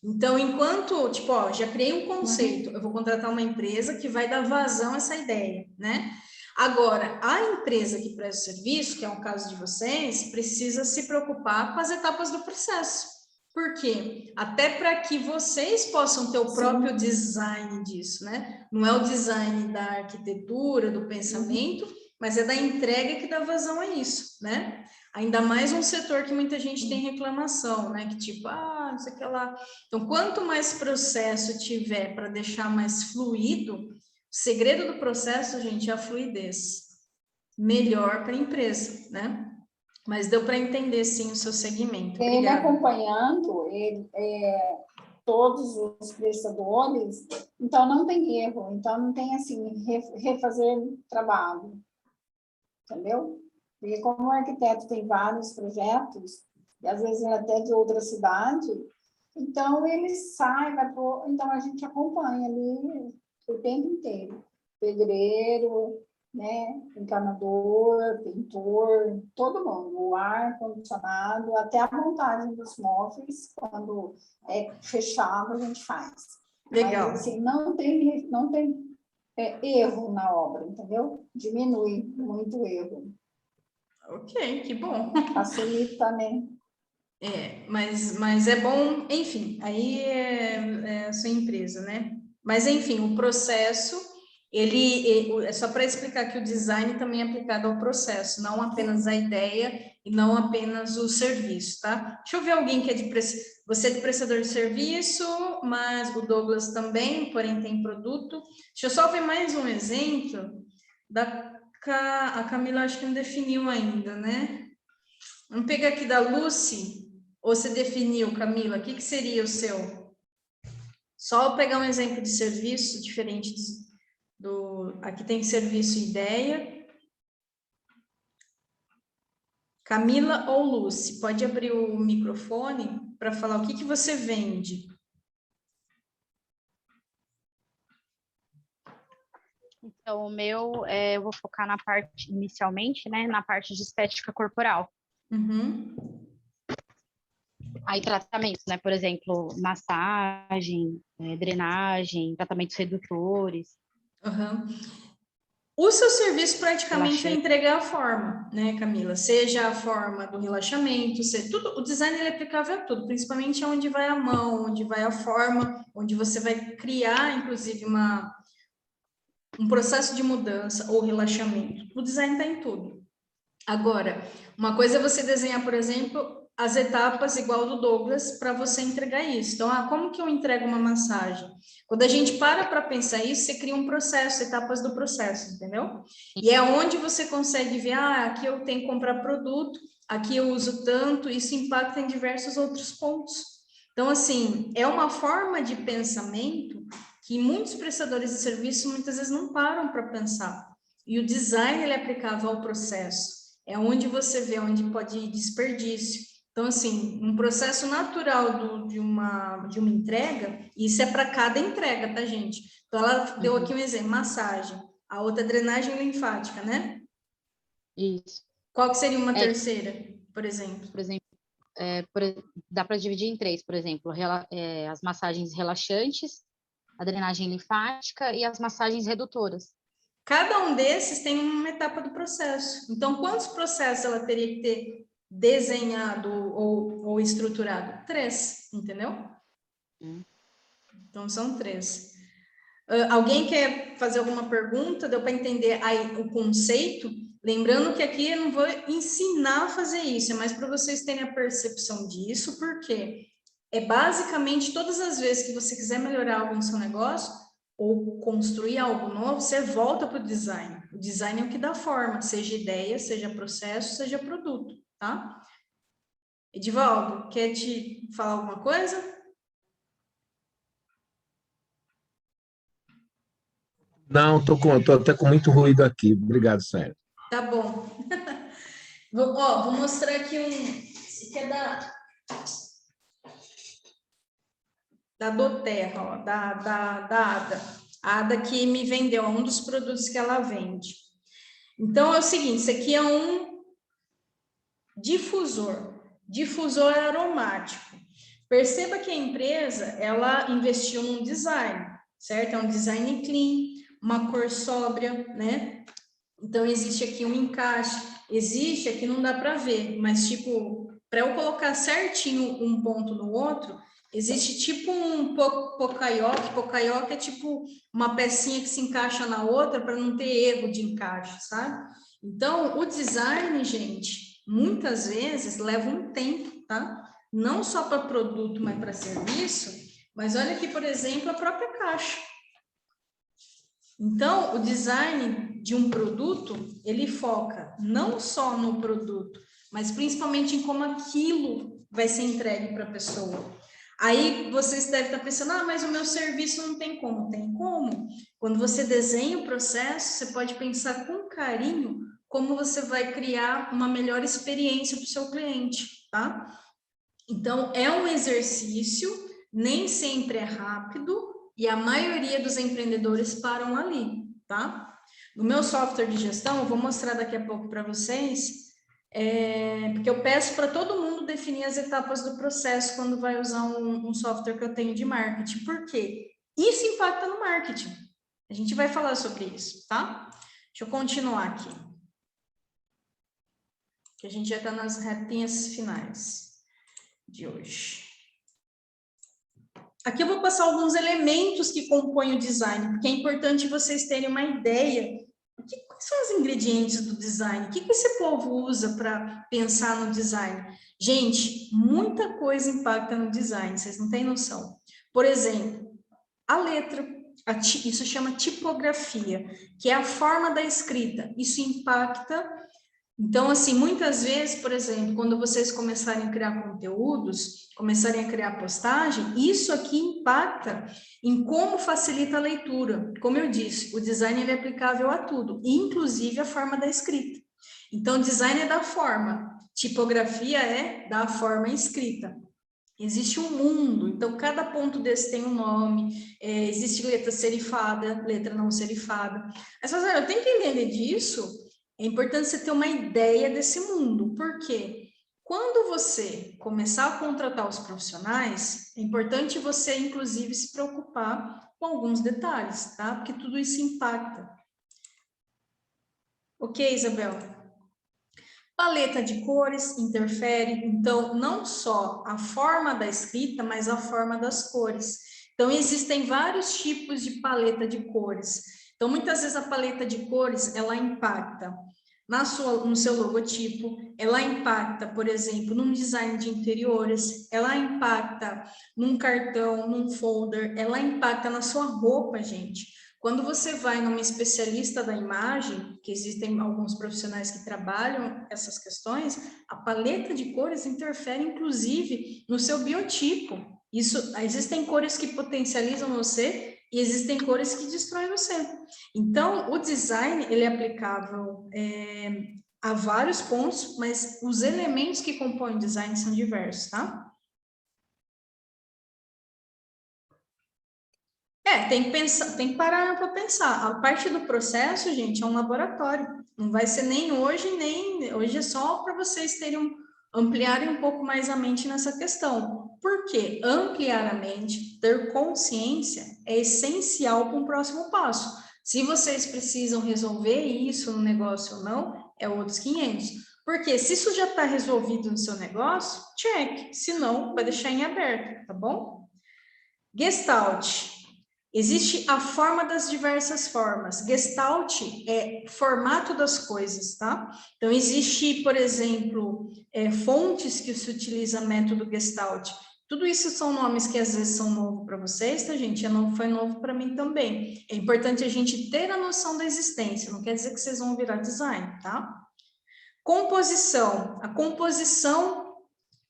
Então, enquanto, tipo, já criei um conceito, eu vou contratar uma empresa que vai dar vazão a essa ideia, né? Agora, a empresa que presta serviço, que é o caso de vocês, precisa se preocupar com as etapas do processo. Por quê? Até para que vocês possam ter o próprio design disso, né? Não é o design da arquitetura, do pensamento, mas é da entrega que dá vazão a isso, né? Ainda mais um setor que muita gente tem reclamação, né? Que tipo, não sei o que lá. Então, quanto mais processo tiver para deixar mais fluido, o segredo do processo, gente, é a fluidez. Melhor para a empresa, né? Mas deu para entender, sim, o seu segmento. Obrigada. Ele acompanhando, todos os prestadores, então não tem erro, então não tem, assim, refazer trabalho. Entendeu? Porque como o arquiteto tem vários projetos, e às vezes até de outra cidade, então ele sai, então a gente acompanha ali o tempo inteiro. Pedreiro, né? Encanador, pintor, todo mundo, o ar-condicionado, até a montagem dos móveis, quando é fechado, a gente faz. Legal. Mas, assim, não tem erro na obra, entendeu? Diminui muito o erro. Ok, que bom. Facilita, né? Mas é bom, enfim, aí é a sua empresa, né? Mas, enfim, o processo, é só para explicar que o design também é aplicado ao processo, não apenas a ideia e não apenas o serviço, tá? Deixa eu ver alguém que você é de prestador de serviço, mas o Douglas também, porém tem produto. Deixa eu só ver mais um exemplo a Camila acho que não definiu ainda, né? Vamos pegar aqui da Lucy. Ou você definiu, Camila? O que seria o seu? Só pegar um exemplo de serviço diferente aqui tem serviço e ideia. Camila ou Lucy, pode abrir o microfone para falar o que você vende. Então, o meu, eu vou focar na parte, inicialmente, né, na parte de estética corporal. Uhum. Aí, tratamentos, né, por exemplo, massagem, drenagem, tratamentos redutores. Uhum. O seu serviço praticamente é Relaxante. entregar a forma, né, Camila? Seja a forma do relaxamento, seja tudo, o design ele é aplicável a tudo, principalmente onde vai a mão, onde vai a forma, onde você vai criar, inclusive, um processo de mudança ou relaxamento. O design está em tudo. Agora, uma coisa é você desenhar, por exemplo, as etapas igual do Douglas para você entregar isso. Então, como que eu entrego uma massagem? Quando a gente para pensar isso, você cria um processo, etapas do processo, entendeu? E é onde você consegue ver, aqui eu tenho que comprar produto, aqui eu uso tanto, isso impacta em diversos outros pontos. Então, assim, é uma forma de pensamento que muitos prestadores de serviço muitas vezes não param para pensar. E o design ele é aplicável ao processo. É onde você vê onde pode ir desperdício. Então, assim, um processo natural de uma entrega, isso é para cada entrega, tá, gente? Então, ela deu aqui um exemplo, massagem. A outra, drenagem linfática, né? Isso. Qual que seria uma terceira, por exemplo? Por exemplo, dá para dividir em 3, por exemplo, as massagens relaxantes, a drenagem linfática e as massagens redutoras. Cada um desses tem uma etapa do processo. Então, quantos processos ela teria que ter desenhado ou estruturado? 3, entendeu? Então, são 3. Alguém quer fazer alguma pergunta? Deu para entender aí o conceito? Lembrando que aqui eu não vou ensinar a fazer isso, é mais para vocês terem a percepção disso, porque é basicamente todas as vezes que você quiser melhorar algo no seu negócio, ou construir algo novo, você volta para o design. O design é o que dá forma, seja ideia, seja processo, seja produto, tá? Edivaldo, quer te falar alguma coisa? Não, tô até com muito ruído aqui. Obrigado, Sérgio. Tá bom. Vou mostrar aqui esse aqui é da Doterra, ó, da Ada. A Ada que me vendeu, é um dos produtos que ela vende. Então, é o seguinte, isso aqui é um difusor aromático. Perceba que a empresa, ela investiu num design, certo? É um design clean, uma cor sóbria, né? Então, existe aqui um encaixe, existe, aqui não dá para ver, mas, tipo, para eu colocar certinho um ponto no outro, existe tipo um pocaioque. Pocaioque é tipo uma pecinha que se encaixa na outra para não ter erro de encaixe, sabe? Então, o design, gente, muitas vezes leva um tempo, tá? Não só para produto, mas para serviço. Mas olha aqui, por exemplo, a própria caixa. Então, o design de um produto, ele foca não só no produto, mas principalmente em como aquilo vai ser entregue para a pessoa. Aí vocês devem estar pensando, mas o meu serviço não tem como. Tem como. Quando você desenha o processo, você pode pensar com carinho como você vai criar uma melhor experiência para o seu cliente, tá? Então, é um exercício, nem sempre é rápido, e a maioria dos empreendedores param ali, tá? No meu software de gestão, eu vou mostrar daqui a pouco para vocês, porque eu peço para todo mundo definir as etapas do processo quando vai usar um software que eu tenho de marketing. Por quê? Isso impacta no marketing. A gente vai falar sobre isso, tá? Deixa eu continuar aqui. Que a gente já está nas retinhas finais de hoje. Aqui eu vou passar alguns elementos que compõem o design, porque é importante vocês terem uma ideia. Quais são os ingredientes do design? O que esse povo usa para pensar no design? Gente, muita coisa impacta no design, vocês não têm noção. Por exemplo, a letra, isso chama tipografia, que é a forma da escrita. Isso impacta. Então, assim, muitas vezes, por exemplo, quando vocês começarem a criar conteúdos, começarem a criar postagem, isso aqui impacta em como facilita a leitura. Como eu disse, o design ele é aplicável a tudo, inclusive a forma da escrita. Então, design é da forma, tipografia é da forma escrita. Existe um mundo, então cada ponto desse tem um nome, existe letra serifada, letra não serifada. Mas, eu tenho que entender disso, é importante você ter uma ideia desse mundo, porque quando você começar a contratar os profissionais, é importante você, inclusive, se preocupar com alguns detalhes, tá? Porque tudo isso impacta. Ok, Isabel? Paleta de cores interfere, então, não só a forma da escrita, mas a forma das cores. Então, existem vários tipos de paleta de cores. Então, muitas vezes a paleta de cores, ela impacta no seu logotipo, ela impacta, por exemplo, num design de interiores, ela impacta num cartão, num folder, ela impacta na sua roupa, gente. Quando você vai numa especialista da imagem, que existem alguns profissionais que trabalham essas questões, a paleta de cores interfere, inclusive, no seu biotipo. Existem cores que potencializam você e existem cores que destroem você. Então, o design, ele é aplicável a vários pontos, mas os elementos que compõem o design são diversos, tá? Tem que pensar, tem que parar para pensar. A parte do processo, gente, é um laboratório. Não vai ser nem hoje, nem... Hoje é só para vocês ampliarem um pouco mais a mente nessa questão. Porque ampliar a mente, ter consciência, é essencial para um próximo passo. Se vocês precisam resolver isso no negócio ou não, é outros 500. Porque se isso já está resolvido no seu negócio, check. Se não, vai deixar em aberto, tá bom? Gestalt. Existe a forma das diversas formas. Gestalt é formato das coisas, tá? Então, existe, por exemplo, fontes que se utiliza método Gestalt. Tudo isso são nomes que às vezes são novos para vocês, tá, gente? Foi novo para mim também. É importante a gente ter a noção da existência, não quer dizer que vocês vão virar design, tá? Composição. A composição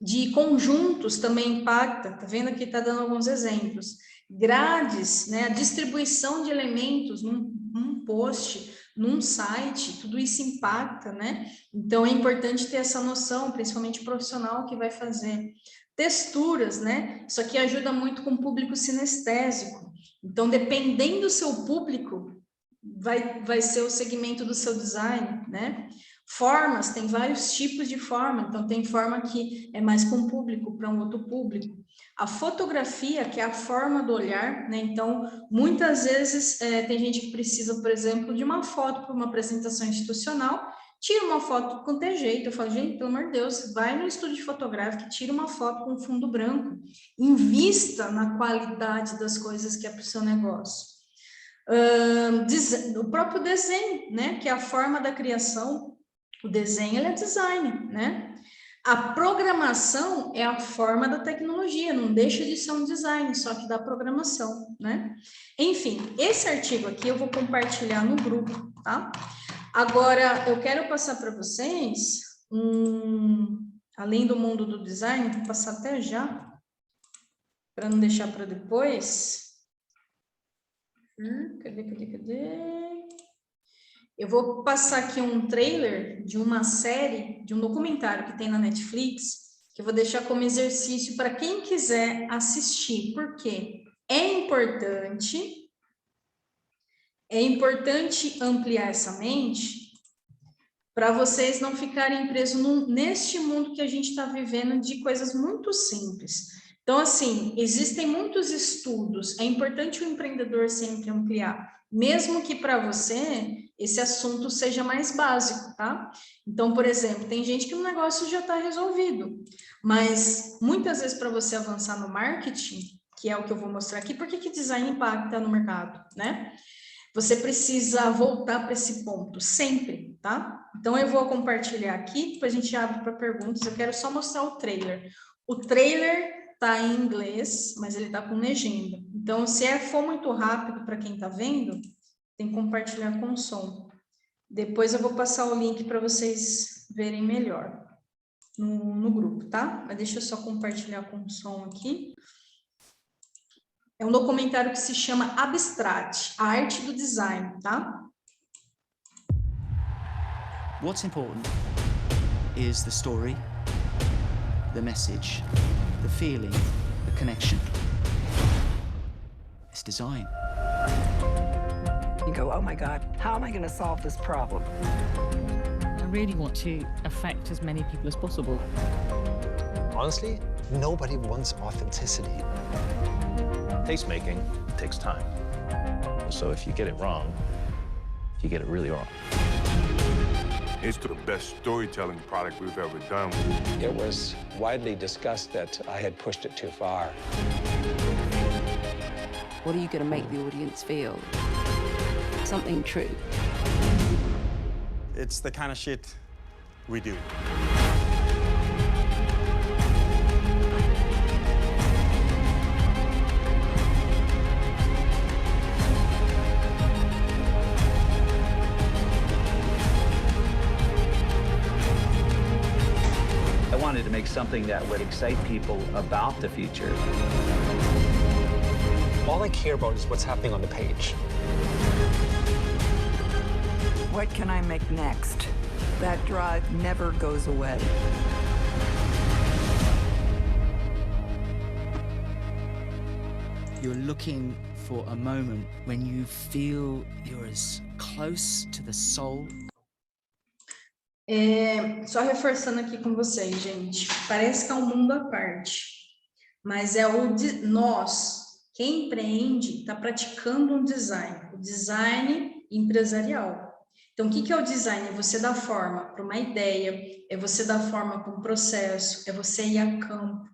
de conjuntos também impacta, tá vendo aqui, tá dando alguns exemplos. Grades, né, a distribuição de elementos num post, num site, tudo isso impacta, né? Então, é importante ter essa noção, principalmente profissional que vai fazer. Texturas, né? Isso aqui ajuda muito com o público sinestésico. Então, dependendo do seu público, vai ser o segmento do seu design, né? Formas, tem vários tipos de forma, então tem forma que é mais para um público, para um outro público. A fotografia, que é a forma do olhar, né? Então, muitas vezes tem gente que precisa, por exemplo, de uma foto para uma apresentação institucional, tira uma foto com jeito. Eu falo, gente, pelo amor de Deus, vai no estúdio fotográfico, tira uma foto com fundo branco, invista na qualidade das coisas que é para o seu negócio. O próprio desenho, né? Que é a forma da criação. O desenho, ele é design, né? A programação é a forma da tecnologia, não deixa de ser um design, só que da programação, né? Enfim, esse artigo aqui eu vou compartilhar no grupo, tá? Agora, eu quero passar para vocês, além do mundo do design, vou passar até já, para não deixar para depois. Cadê? Eu vou passar aqui um trailer de uma série, de um documentário que tem na Netflix, que eu vou deixar como exercício para quem quiser assistir, porque é importante ampliar essa mente para vocês não ficarem presos neste mundo que a gente está vivendo de coisas muito simples. Então, assim, existem muitos estudos, é importante o empreendedor sempre ampliar, mesmo que para você esse assunto seja mais básico, tá? Então, por exemplo, tem gente que o negócio já está resolvido, mas muitas vezes para você avançar no marketing, que é o que eu vou mostrar aqui, por que design impacta no mercado, né? Você precisa voltar para esse ponto, sempre, tá? Então, eu vou compartilhar aqui, depois a gente abre para perguntas, eu quero só mostrar o trailer. O trailer está em inglês, mas ele está com legenda. Então, se for muito rápido para quem está vendo, tem que compartilhar com som. Depois eu vou passar o link para vocês verem melhor no grupo, tá? Mas deixa eu só compartilhar com som aqui. É um documentário que se chama Abstract, a arte do design, tá? What's important is the story, the message, the the feeling, the connection. It's design. You go, oh my God, how am I going to solve this problem? I really want to affect as many people as possible. Honestly, nobody wants authenticity. Tastemaking takes time. So if you get it wrong, you get it really wrong. It's the best storytelling product we've ever done. It was widely discussed that I had pushed it too far. What are you going to make the audience feel? Something true. It's the kind of shit we do. I wanted to make something that would excite people about the future. All I care about is what's happening on the page. What can I make next? That drive never goes away. You're looking for a moment when you feel you're as close to the soul. Só reforçando aqui com vocês, gente, parece que é um mundo à parte, mas é nós, quem empreende, está praticando um design, o design empresarial. Então, o que é o design? É você dar forma para uma ideia, é você dar forma para um processo, é você ir a campo.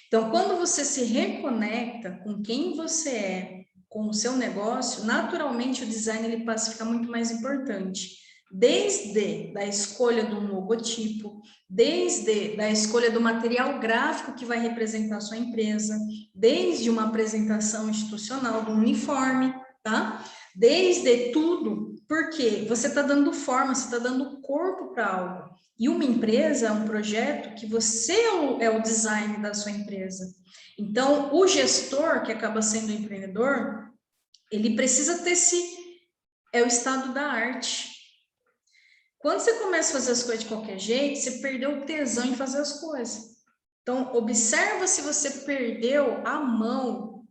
Então, quando você se reconecta com quem você é, com o seu negócio, naturalmente o design ele passa a ficar muito mais importante. Desde a escolha de um logotipo, desde a escolha do material gráfico que vai representar a sua empresa, desde uma apresentação institucional do uniforme, tá? Desde tudo, porque você está dando forma, você está dando corpo para algo. E uma empresa é um projeto que você é o design da sua empresa. Então, o gestor, que acaba sendo o empreendedor, ele precisa ter o estado da arte. Quando você começa a fazer as coisas de qualquer jeito, você perdeu o tesão em fazer as coisas. Então, observa se você perdeu a mão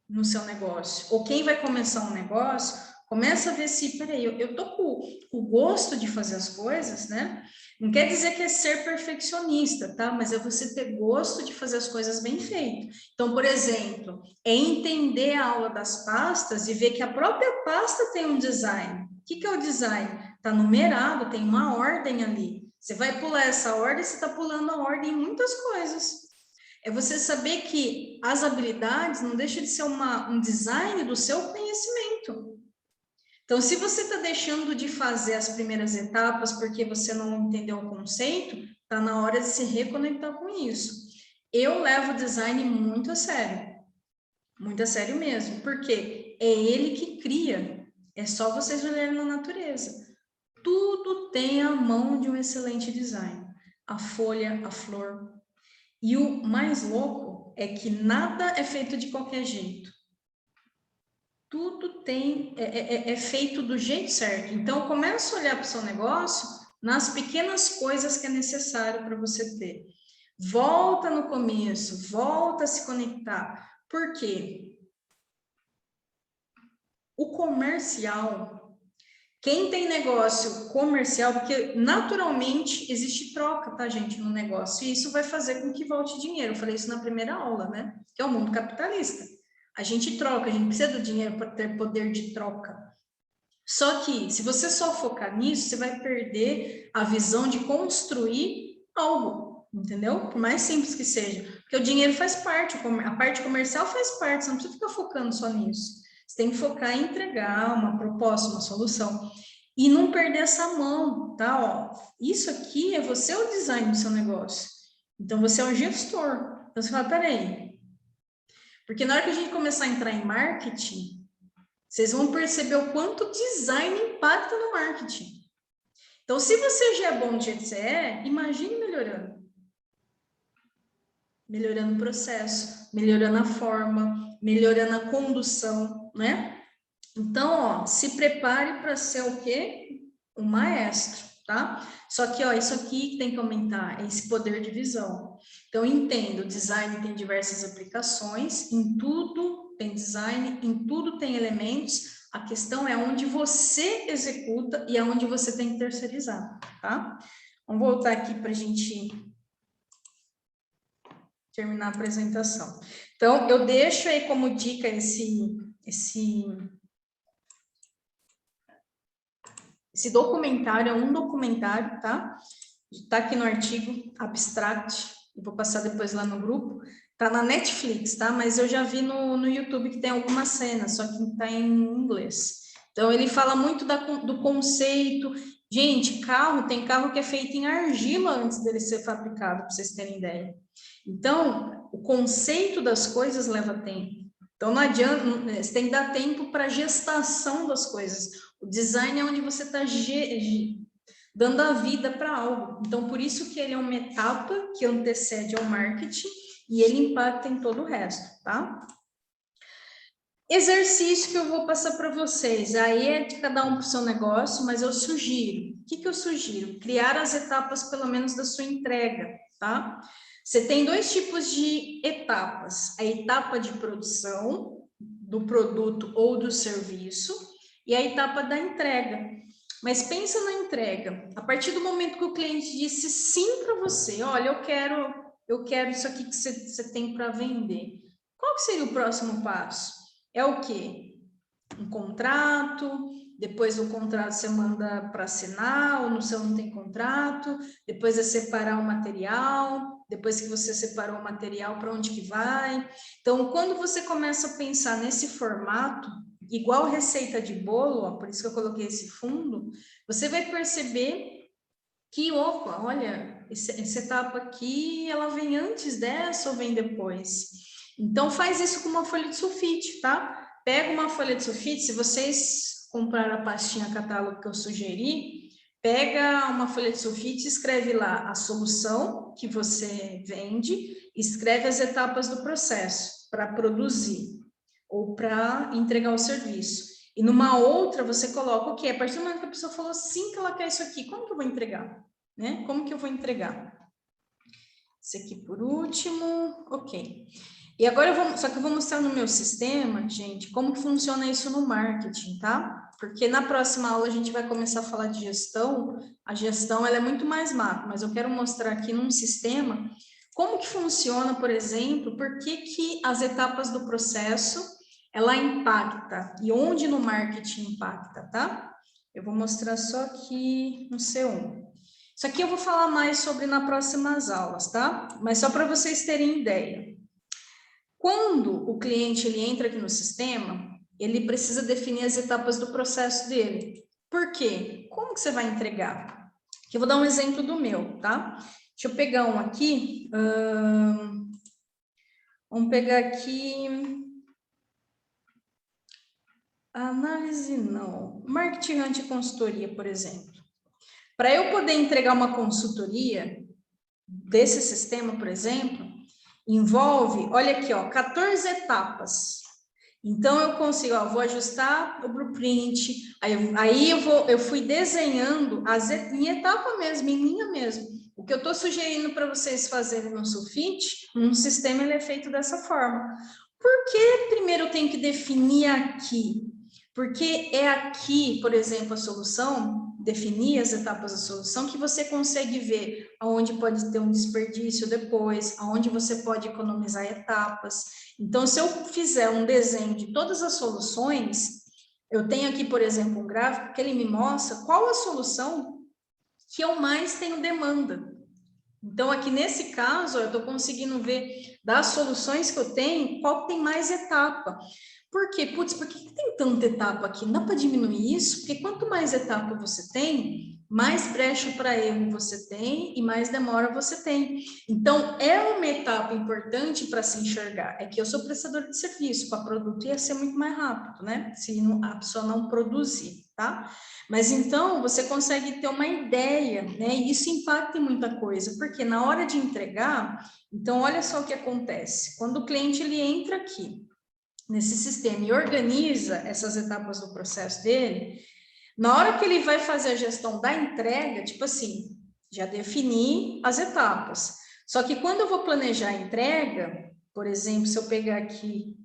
no seu negócio. Ou quem vai começar um negócio, começa a ver se, peraí, eu tô com o gosto de fazer as coisas, né? Não quer dizer que é ser perfeccionista, tá? Mas é você ter gosto de fazer as coisas bem feitas. Então, por exemplo, é entender a aula das pastas e ver que a própria pasta tem um design. O que é o design? Está numerado, tem uma ordem ali. Você vai pular essa ordem, você está pulando a ordem em muitas coisas. É você saber que as habilidades não deixam de ser um design do seu conhecimento. Então, se você está deixando de fazer as primeiras etapas porque você não entendeu o conceito, está na hora de se reconectar com isso. Eu levo o design muito a sério mesmo, porque é ele que cria. É só vocês olharem na natureza. Tudo tem a mão de um excelente design. A folha, a flor. E o mais louco é que nada é feito de qualquer jeito. Tudo é feito do jeito certo. Então, começa a olhar para o seu negócio nas pequenas coisas que é necessário para você ter. Volta no começo, volta a se conectar. Por quê? O comercial, quem tem negócio comercial, porque naturalmente existe troca, tá, gente, no negócio, e isso vai fazer com que volte dinheiro. Eu falei isso na primeira aula, né? Que é o mundo capitalista. A gente troca, a gente precisa do dinheiro para ter poder de troca. Só que, se você só focar nisso, você vai perder a visão de construir algo, entendeu? Por mais simples que seja. Porque o dinheiro faz parte, a parte comercial faz parte, você não precisa ficar focando só nisso. Você tem que focar em entregar uma proposta, uma solução. E não perder essa mão, tá? Ó, isso aqui é você o design do seu negócio. Então, você é um gestor. Então, você fala, peraí. Porque na hora que a gente começar a entrar em marketing, vocês vão perceber o quanto o design impacta no marketing. Então, se você já é bom do jeito que você é, imagine melhorando. Melhorando o processo, melhorando a forma, melhorando a condução, né? Então, ó, se prepare para ser o quê? Um maestro. tá? Só que, ó, isso aqui que tem que aumentar, é esse poder de visão. Então, entendo, o design tem diversas aplicações, em tudo tem design, em tudo tem elementos, a questão é onde você executa e aonde você tem que terceirizar, tá? Vamos voltar aqui para a gente terminar a apresentação. Então, eu deixo aí como dica esse documentário, é um documentário, tá? Tá aqui no artigo Abstract, eu vou passar depois lá no grupo. Tá na Netflix, tá? Mas eu já vi no YouTube que tem algumas cenas, só que tá em inglês. Então, ele fala muito do conceito. Gente, tem carro que é feito em argila antes dele ser fabricado, para vocês terem ideia. Então, o conceito das coisas leva tempo. Então, não adianta, você tem que dar tempo para a gestação das coisas. O design é onde você está dando a vida para algo. Então, por isso que ele é uma etapa que antecede ao marketing e ele impacta em todo o resto, tá? Exercício que eu vou passar para vocês. Aí é de cada um para o seu negócio, mas eu sugiro. O que eu sugiro? Criar as etapas, pelo menos, da sua entrega, tá? Você tem 2 tipos de etapas. A etapa de produção do produto ou do serviço e a etapa da entrega. Mas pensa na entrega. A partir do momento que o cliente disse sim para você, olha, eu quero isso aqui que você tem para vender. Qual que seria o próximo passo? É o quê? Um contrato, depois do contrato você manda para assinar, ou no seu não tem contrato, depois é separar o material, depois que você separou o material, para onde que vai? Então, quando você começa a pensar nesse formato, igual receita de bolo, ó, por isso que eu coloquei esse fundo, você vai perceber que, opa, olha, essa etapa aqui, ela vem antes dessa ou vem depois? Então, faz isso com uma folha de sulfite, tá? Pega uma folha de sulfite, se vocês compraram a pastinha catálogo que eu sugeri, pega uma folha de sulfite, escreve lá a solução que você vende, escreve as etapas do processo para produzir ou para entregar o serviço. E numa outra, você coloca o quê? A partir do momento que a pessoa falou sim que ela quer isso aqui, como que eu vou entregar? Né? Como que eu vou entregar? Esse aqui por último, ok. E agora só que eu vou mostrar no meu sistema, gente, como que funciona isso no marketing, tá? Porque na próxima aula a gente vai começar a falar de gestão. A gestão, ela é muito mais macro, mas eu quero mostrar aqui num sistema como que funciona, por exemplo, por que as etapas do processo, ela impacta e onde no marketing impacta, tá? Eu vou mostrar só aqui no C1. Isso aqui eu vou falar mais sobre nas próximas aulas, tá? Mas só para vocês terem ideia. Quando o cliente ele entra aqui no sistema, ele precisa definir as etapas do processo dele. Por quê? Como que você vai entregar? Aqui eu vou dar um exemplo do meu, tá? Deixa eu pegar um aqui. Vamos pegar aqui... Análise não. Marketing Hunt e consultoria, por exemplo. Para eu poder entregar uma consultoria desse sistema, por exemplo, envolve, olha aqui, ó, 14 etapas. Então, eu consigo, ó, vou ajustar o blueprint, aí eu fui desenhando em etapa mesmo, em linha mesmo. O que eu estou sugerindo para vocês fazerem no sulfite, num sistema ele é feito dessa forma. Por que primeiro eu tenho que definir aqui? Porque é aqui, por exemplo, a solução, definir as etapas da solução, que você consegue ver aonde pode ter um desperdício depois, aonde você pode economizar etapas. Então, se eu fizer um desenho de todas as soluções, eu tenho aqui, por exemplo, um gráfico que ele me mostra qual a solução que eu mais tenho demanda. Então, aqui nesse caso, eu estou conseguindo ver das soluções que eu tenho, qual tem mais etapa. Por quê? Putz, por que tem tanta etapa aqui? Não dá para diminuir isso? Porque quanto mais etapa você tem, mais brecha para erro você tem e mais demora você tem. Então, é uma etapa importante para se enxergar. É que eu sou prestador de serviço, para produto ia ser muito mais rápido, né? Se a pessoa não produzir, tá? Mas então, você consegue ter uma ideia, né? E isso impacta em muita coisa, porque na hora de entregar, então, olha só o que acontece. Quando o cliente ele entra aqui, nesse sistema e organiza essas etapas do processo dele, Na hora que ele vai fazer a gestão da entrega, tipo assim, já defini as etapas. Só que quando eu vou planejar a entrega, por exemplo, se eu pegar aqui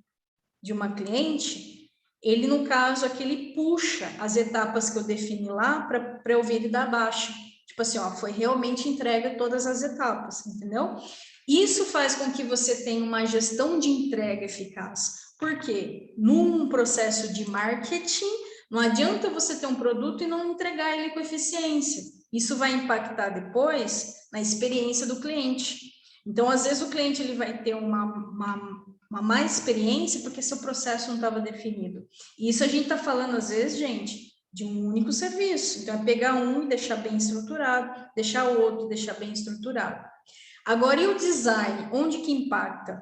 de uma cliente, ele, no caso, aqui, ele puxa as etapas que eu defini lá para eu ver ele dar baixa. Tipo assim, ó, foi realmente entregue todas as etapas, entendeu? Isso faz com que você tenha uma gestão de entrega eficaz. Por quê? Num processo de marketing, não adianta você ter um produto e não entregar ele com eficiência. Isso vai impactar depois na experiência do cliente. Então, às vezes, o cliente ele vai ter uma má experiência porque seu processo não estava definido. E isso a gente está falando, às vezes, gente, de um único serviço. Então, é pegar um e deixar bem estruturado, deixar o outro e deixar bem estruturado. Agora, e o design? Onde que impacta?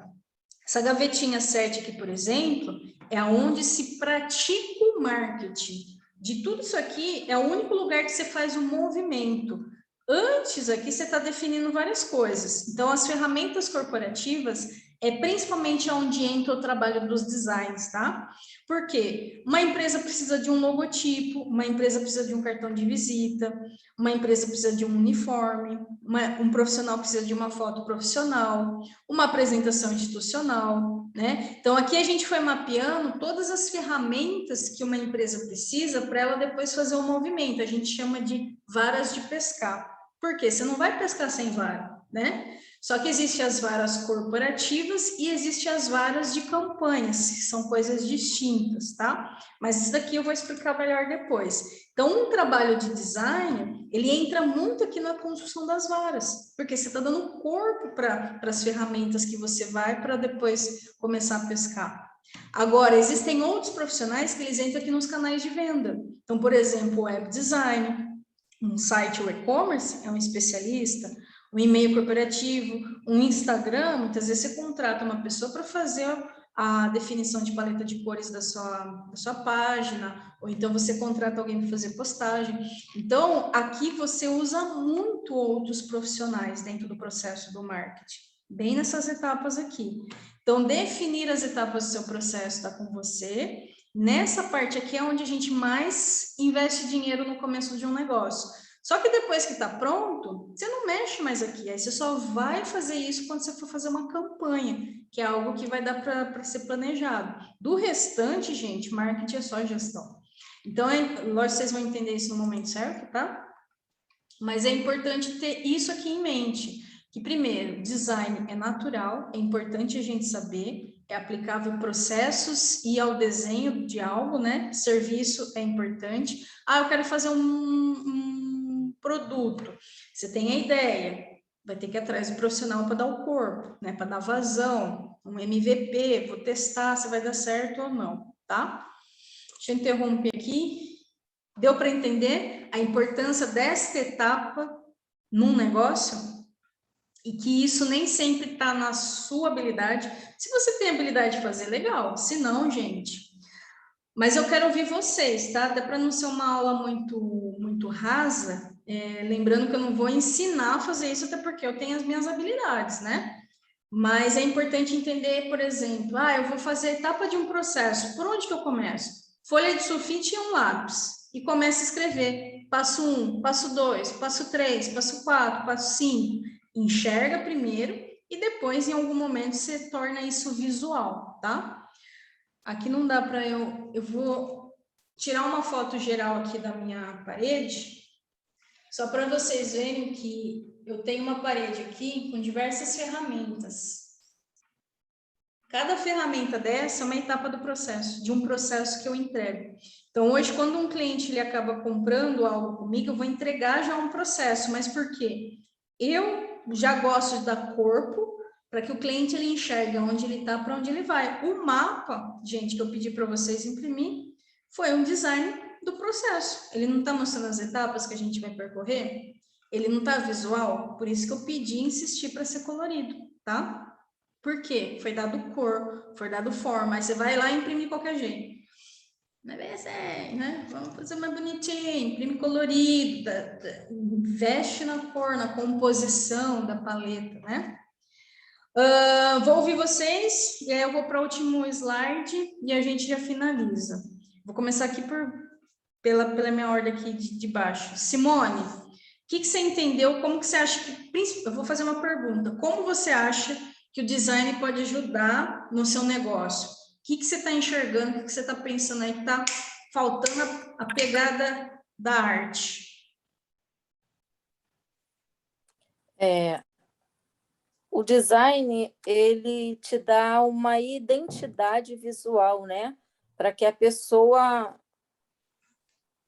Essa gavetinha 7 aqui, por exemplo, é onde se pratica o marketing. De tudo isso aqui, é o único lugar que você faz o movimento. Antes aqui, você está definindo várias coisas. Então, as ferramentas corporativas é principalmente onde entra o trabalho dos designs, tá? Porque uma empresa precisa de um logotipo, uma empresa precisa de um cartão de visita, uma empresa precisa de um uniforme, um profissional precisa de uma foto profissional, uma apresentação institucional, né? Então, aqui a gente foi mapeando todas as ferramentas que uma empresa precisa para ela depois fazer o movimento. A gente chama de varas de pescar. Por quê? Você não vai pescar sem vara, né? Só que existem as varas corporativas e existem as varas de campanhas, que são coisas distintas, tá? Mas isso daqui eu vou explicar melhor depois. Então, um trabalho de design, ele entra muito aqui na construção das varas, porque você está dando corpo para as ferramentas que você vai para depois começar a pescar. Agora, existem outros profissionais que eles entram aqui nos canais de venda. Então, por exemplo, web design, um site ou e-commerce é um especialista, um e-mail corporativo, um Instagram, muitas vezes você contrata uma pessoa para fazer a definição de paleta de cores da sua página, ou então você contrata alguém para fazer postagem. Então, aqui você usa muito outros profissionais dentro do processo do marketing, bem nessas etapas aqui. Então, definir as etapas do seu processo está com você. Nessa parte aqui é onde a gente mais investe dinheiro no começo de um negócio. Só que depois que está pronto, você não mexe mais aqui, aí você só vai fazer isso quando você for fazer uma campanha, que é algo que vai dar para ser planejado. Do restante, gente, marketing é só gestão. Então, lógico que vocês vão entender isso no momento certo, tá? Mas é importante ter isso aqui em mente, que primeiro, design é natural, é importante a gente saber, é aplicável a processos e ao desenho de algo, né? Serviço é importante. Ah, eu quero fazer um produto. Você tem a ideia, vai ter que ir atrás do profissional para dar o corpo, né? Para dar vazão, um MVP, vou testar se vai dar certo ou não, tá? Deixa eu interromper aqui. Deu para entender a importância desta etapa num negócio? E que isso nem sempre está na sua habilidade. Se você tem habilidade de fazer, legal. Se não, gente. Mas eu quero ouvir vocês, tá? Até para não ser uma aula muito rasa, lembrando que eu não vou ensinar a fazer isso, até porque eu tenho as minhas habilidades, né? Mas é importante entender, por exemplo, eu vou fazer a etapa de um processo. Por onde que eu começo? Folha de sulfite e um lápis. E começo a escrever. Passo 1, passo 2, passo 3, passo 4, passo 5. Enxerga primeiro e depois, em algum momento, você torna isso visual, tá? Aqui não dá para eu vou tirar uma foto geral aqui da minha parede, só para vocês verem que eu tenho uma parede aqui com diversas ferramentas. Cada ferramenta dessa é uma etapa do processo, de um processo que eu entrego. Então, hoje, quando um cliente ele acaba comprando algo comigo, eu vou entregar já um processo, mas por quê? Eu já gosto de dar corpo para que o cliente ele enxergue onde ele está, para onde ele vai. O mapa, gente, que eu pedi para vocês imprimir, foi um design do processo. Ele não está mostrando as etapas que a gente vai percorrer? Ele não está visual? Por isso que eu pedi e insisti para ser colorido, tá? Por quê? Foi dado cor, foi dado forma. Aí você vai lá e imprime de qualquer jeito. Não é bem assim, né? Vamos fazer mais bonitinho, imprime colorido, veste na cor, na composição da paleta, né? Vou ouvir vocês, e aí eu vou para o último slide e a gente já finaliza. Vou começar aqui pela minha ordem aqui de baixo. Simone, o que você entendeu? Como que você acha que... Eu vou fazer uma pergunta. Como você acha que o design pode ajudar no seu negócio? O que você está enxergando? O que você está pensando aí que está faltando a pegada da arte? O design, ele te dá uma identidade visual, né? Para que a pessoa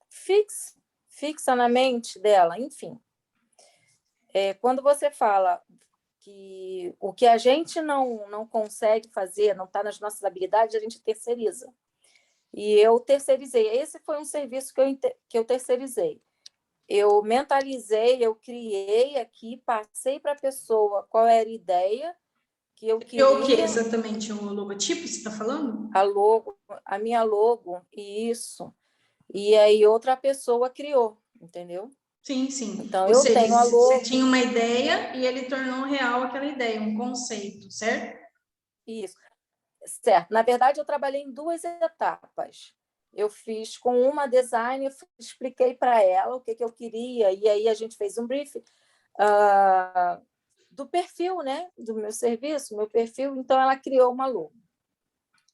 fixa na mente dela, enfim. Quando você fala que o que a gente não consegue fazer, não está nas nossas habilidades, a gente terceiriza. E eu terceirizei. Esse foi um serviço que eu terceirizei. Eu mentalizei, eu criei aqui, passei para a pessoa qual era a ideia que eu queria. O que exatamente? O logotipo, você está falando? A minha logo, isso. E aí outra pessoa criou, entendeu? Sim. Então, eu tenho a logo. Você tinha uma ideia e ele tornou real aquela ideia, um conceito, certo? Isso. Certo. Na verdade, eu trabalhei em 2 etapas. Eu fiz com uma design, eu expliquei para ela o que eu queria, e aí a gente fez um brief do perfil, né? Do meu serviço, meu perfil. Então, ela criou uma logo.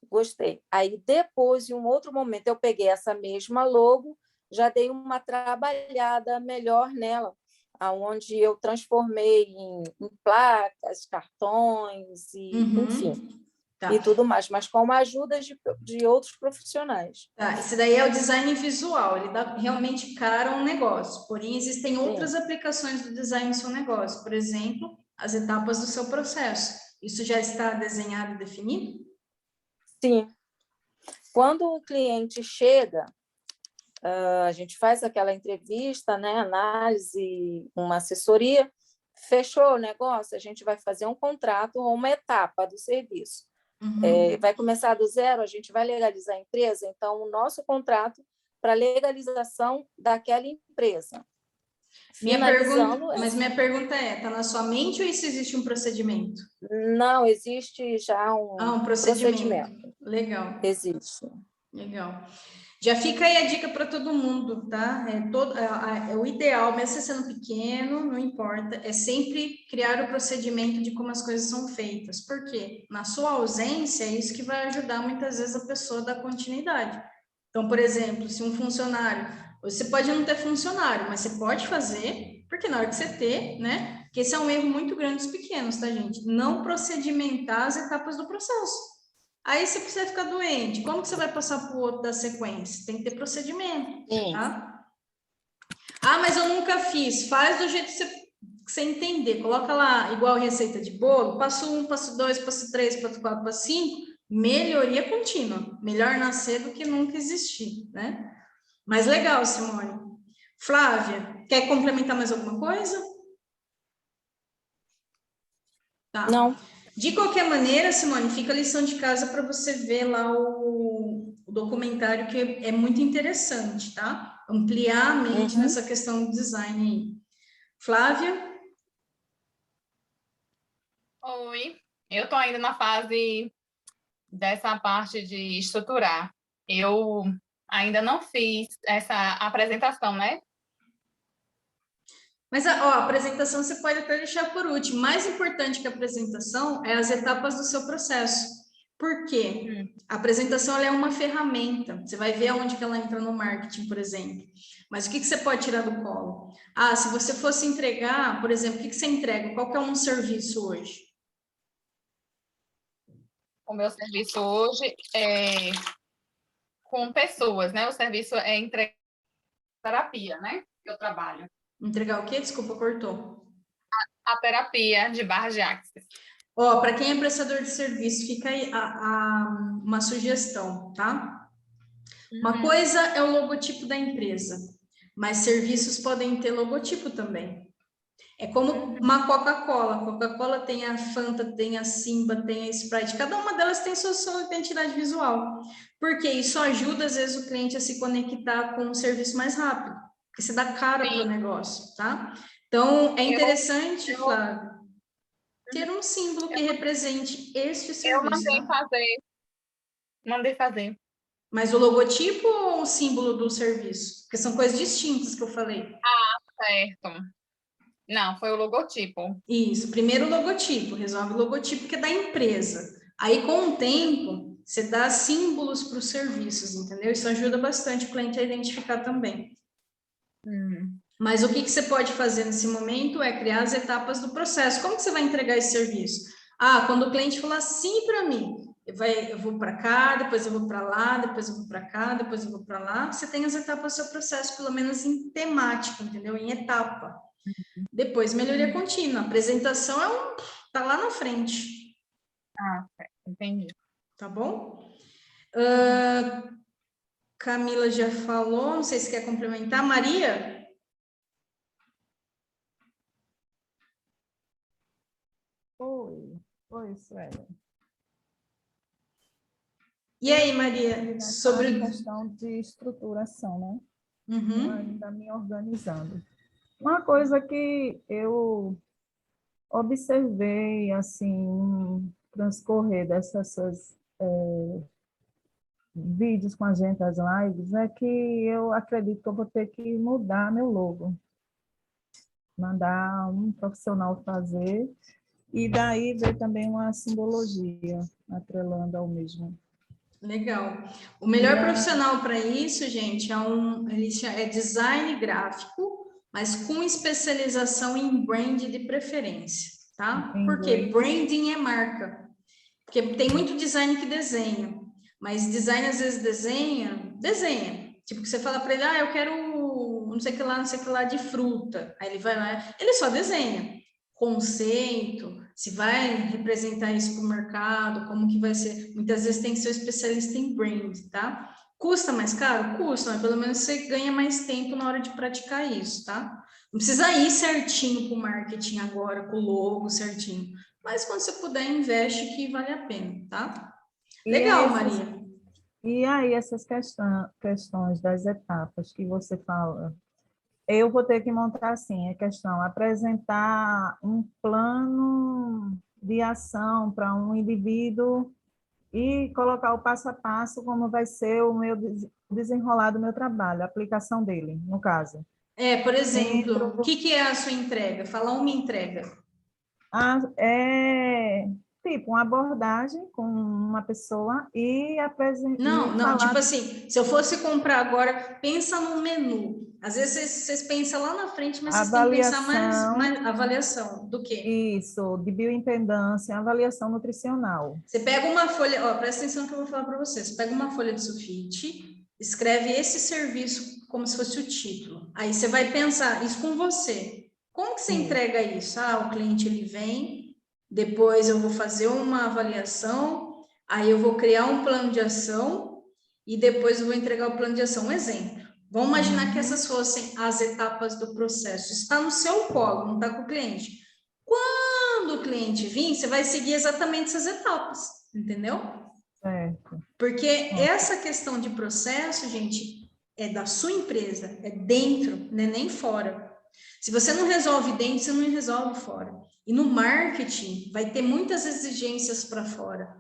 Gostei. Aí, depois, em um outro momento, eu peguei essa mesma logo, já dei uma trabalhada melhor nela, onde eu transformei em placas, cartões, e, enfim, e tudo mais, mas com a ajuda de outros profissionais. Esse daí é o design visual, ele dá realmente cara a um negócio, porém existem outras aplicações do design no seu negócio, por exemplo, as etapas do seu processo. Isso já está desenhado e definido? Sim. Quando o cliente chega, a gente faz aquela entrevista, né, análise, uma assessoria, fechou o negócio, a gente vai fazer um contrato ou uma etapa do serviço. Vai começar do zero, a gente vai legalizar a empresa, então o nosso contrato para legalização daquela empresa. Minha pergunta está na sua mente ou isso existe um procedimento? Não, existe já um procedimento. Legal. Existe. Legal. Já fica aí a dica para todo mundo, tá? O ideal, mesmo você sendo pequeno, não importa, é sempre criar o procedimento de como as coisas são feitas. Por quê? Na sua ausência, é isso que vai ajudar muitas vezes a pessoa a dar continuidade. Então, por exemplo, se um funcionário, você pode não ter funcionário, mas você pode fazer, porque na hora que você ter, né? Porque esse é um erro muito grande dos pequenos, tá, gente? Não procedimentar as etapas do processo. Aí, se você ficar doente, como que você vai passar para o outro da sequência? Tem que ter procedimento, tá? Ah, mas eu nunca fiz. Faz do jeito que você entender. Coloca lá, igual receita de bolo, passo 1, passo 2, passo 3, passo 4, passo 5, melhoria contínua. Melhor nascer do que nunca existir, né? Mas legal, Simone. Flávia, quer complementar mais alguma coisa? Tá. Não. De qualquer maneira, Simone, fica a lição de casa para você ver lá o documentário, que é muito interessante, tá? Ampliar a mente nessa questão do design aí. Flávia? Oi, eu estou ainda na fase dessa parte de estruturar. Eu ainda não fiz essa apresentação, né? Mas a apresentação você pode até deixar por último. Mais importante que a apresentação é as etapas do seu processo. Por quê? A apresentação ela é uma ferramenta. Você vai ver aonde que ela entra no marketing, por exemplo. Mas o que você pode tirar do colo? Ah, se você fosse entregar, por exemplo, o que você entrega? Qual que é um serviço hoje? O meu serviço hoje é com pessoas, né? O serviço é entregar terapia, né? Que eu trabalho. Entregar o quê? Desculpa, cortou. A terapia de barra de axis. Ó, para quem é prestador de serviço, fica aí uma sugestão, tá? Uma coisa é o logotipo da empresa, mas serviços podem ter logotipo também. É como uma Coca-Cola. Coca-Cola tem a Fanta, tem a Simba, tem a Sprite. Cada uma delas tem sua identidade visual. Porque isso ajuda, às vezes, o cliente a se conectar com um serviço mais rápido. Porque você dá cara para o negócio, tá? Então, é interessante, Flávia, ter um símbolo que represente este serviço. Eu mandei fazer. Mandei fazer. Mas o logotipo ou ou o símbolo do serviço? Porque são coisas distintas que eu falei. Ah, certo. Não, foi o logotipo. Isso, primeiro o logotipo, resolve o logotipo que é da empresa. Aí, com o tempo, você dá símbolos para os serviços, entendeu? Isso ajuda bastante o cliente a identificar também. Mas o que você pode fazer nesse momento é criar as etapas do processo. Como que você vai entregar esse serviço? Ah, quando o cliente falar sim para mim, eu vou para cá, depois eu vou para lá, depois eu vou para cá, depois eu vou para lá. Você tem as etapas do seu processo, pelo menos em temática, entendeu? Em etapa. Depois, melhoria contínua. A apresentação tá lá na frente. Ah, entendi. Tá bom? Camila já falou, não sei se quer complementar. Maria? Oi, Suelen. E aí, Maria? Sobre a questão de estruturação, né? Uhum. Eu ainda me organizando. Uma coisa que eu observei, assim, no transcorrer dessas vídeos com a gente, as lives, é que eu acredito que eu vou ter que mudar meu logo. Mandar um profissional fazer, e daí ver também uma simbologia atrelando ao mesmo. Legal. O melhor profissional para isso, gente, é design gráfico, mas com especialização em brand de preferência, tá? Porque branding é marca. Porque tem muito design que desenha, mas design às vezes desenha. Tipo, que você fala para ele, eu quero não sei o que lá de fruta. Aí ele vai lá, ele só desenha. Conceito, se vai representar isso para o mercado, como que vai ser. Muitas vezes tem que ser um especialista em brand, tá? Custa mais caro? Custa, mas pelo menos você ganha mais tempo na hora de praticar isso, tá? Não precisa ir certinho para o marketing agora, com o logo certinho. Mas quando você puder, investe que vale a pena, tá? Legal, Maria. E aí, essas questões das etapas que você fala, eu vou ter que montar assim, a questão, apresentar um plano de ação para um indivíduo e colocar o passo a passo como vai ser o meu desenrolar do meu trabalho, a aplicação dele, no caso. Por exemplo, o que é a sua entrega? Fala uma entrega. Tipo, uma abordagem com uma pessoa e apresentar... Não, tipo assim, se eu fosse comprar agora, pensa no menu. Às vezes vocês pensam lá na frente, mas vocês têm que pensar mais avaliação do quê? Isso, de bioimpedância, avaliação nutricional. Você pega uma folha, presta atenção no que eu vou falar para vocês. Você pega uma folha de sulfite, escreve esse serviço como se fosse o título. Aí você vai pensar isso com você. Como que você entrega isso? O cliente ele vem, depois eu vou fazer uma avaliação, aí eu vou criar um plano de ação e depois eu vou entregar o plano de ação. Um exemplo. Vamos imaginar que essas fossem as etapas do processo. Está no seu colo, não está com o cliente. Quando o cliente vir, você vai seguir exatamente essas etapas, entendeu? Certo. Porque essa questão de processo, gente, é da sua empresa, é dentro, não é nem fora. Se você não resolve dentro, você não resolve fora. E no marketing, vai ter muitas exigências para fora.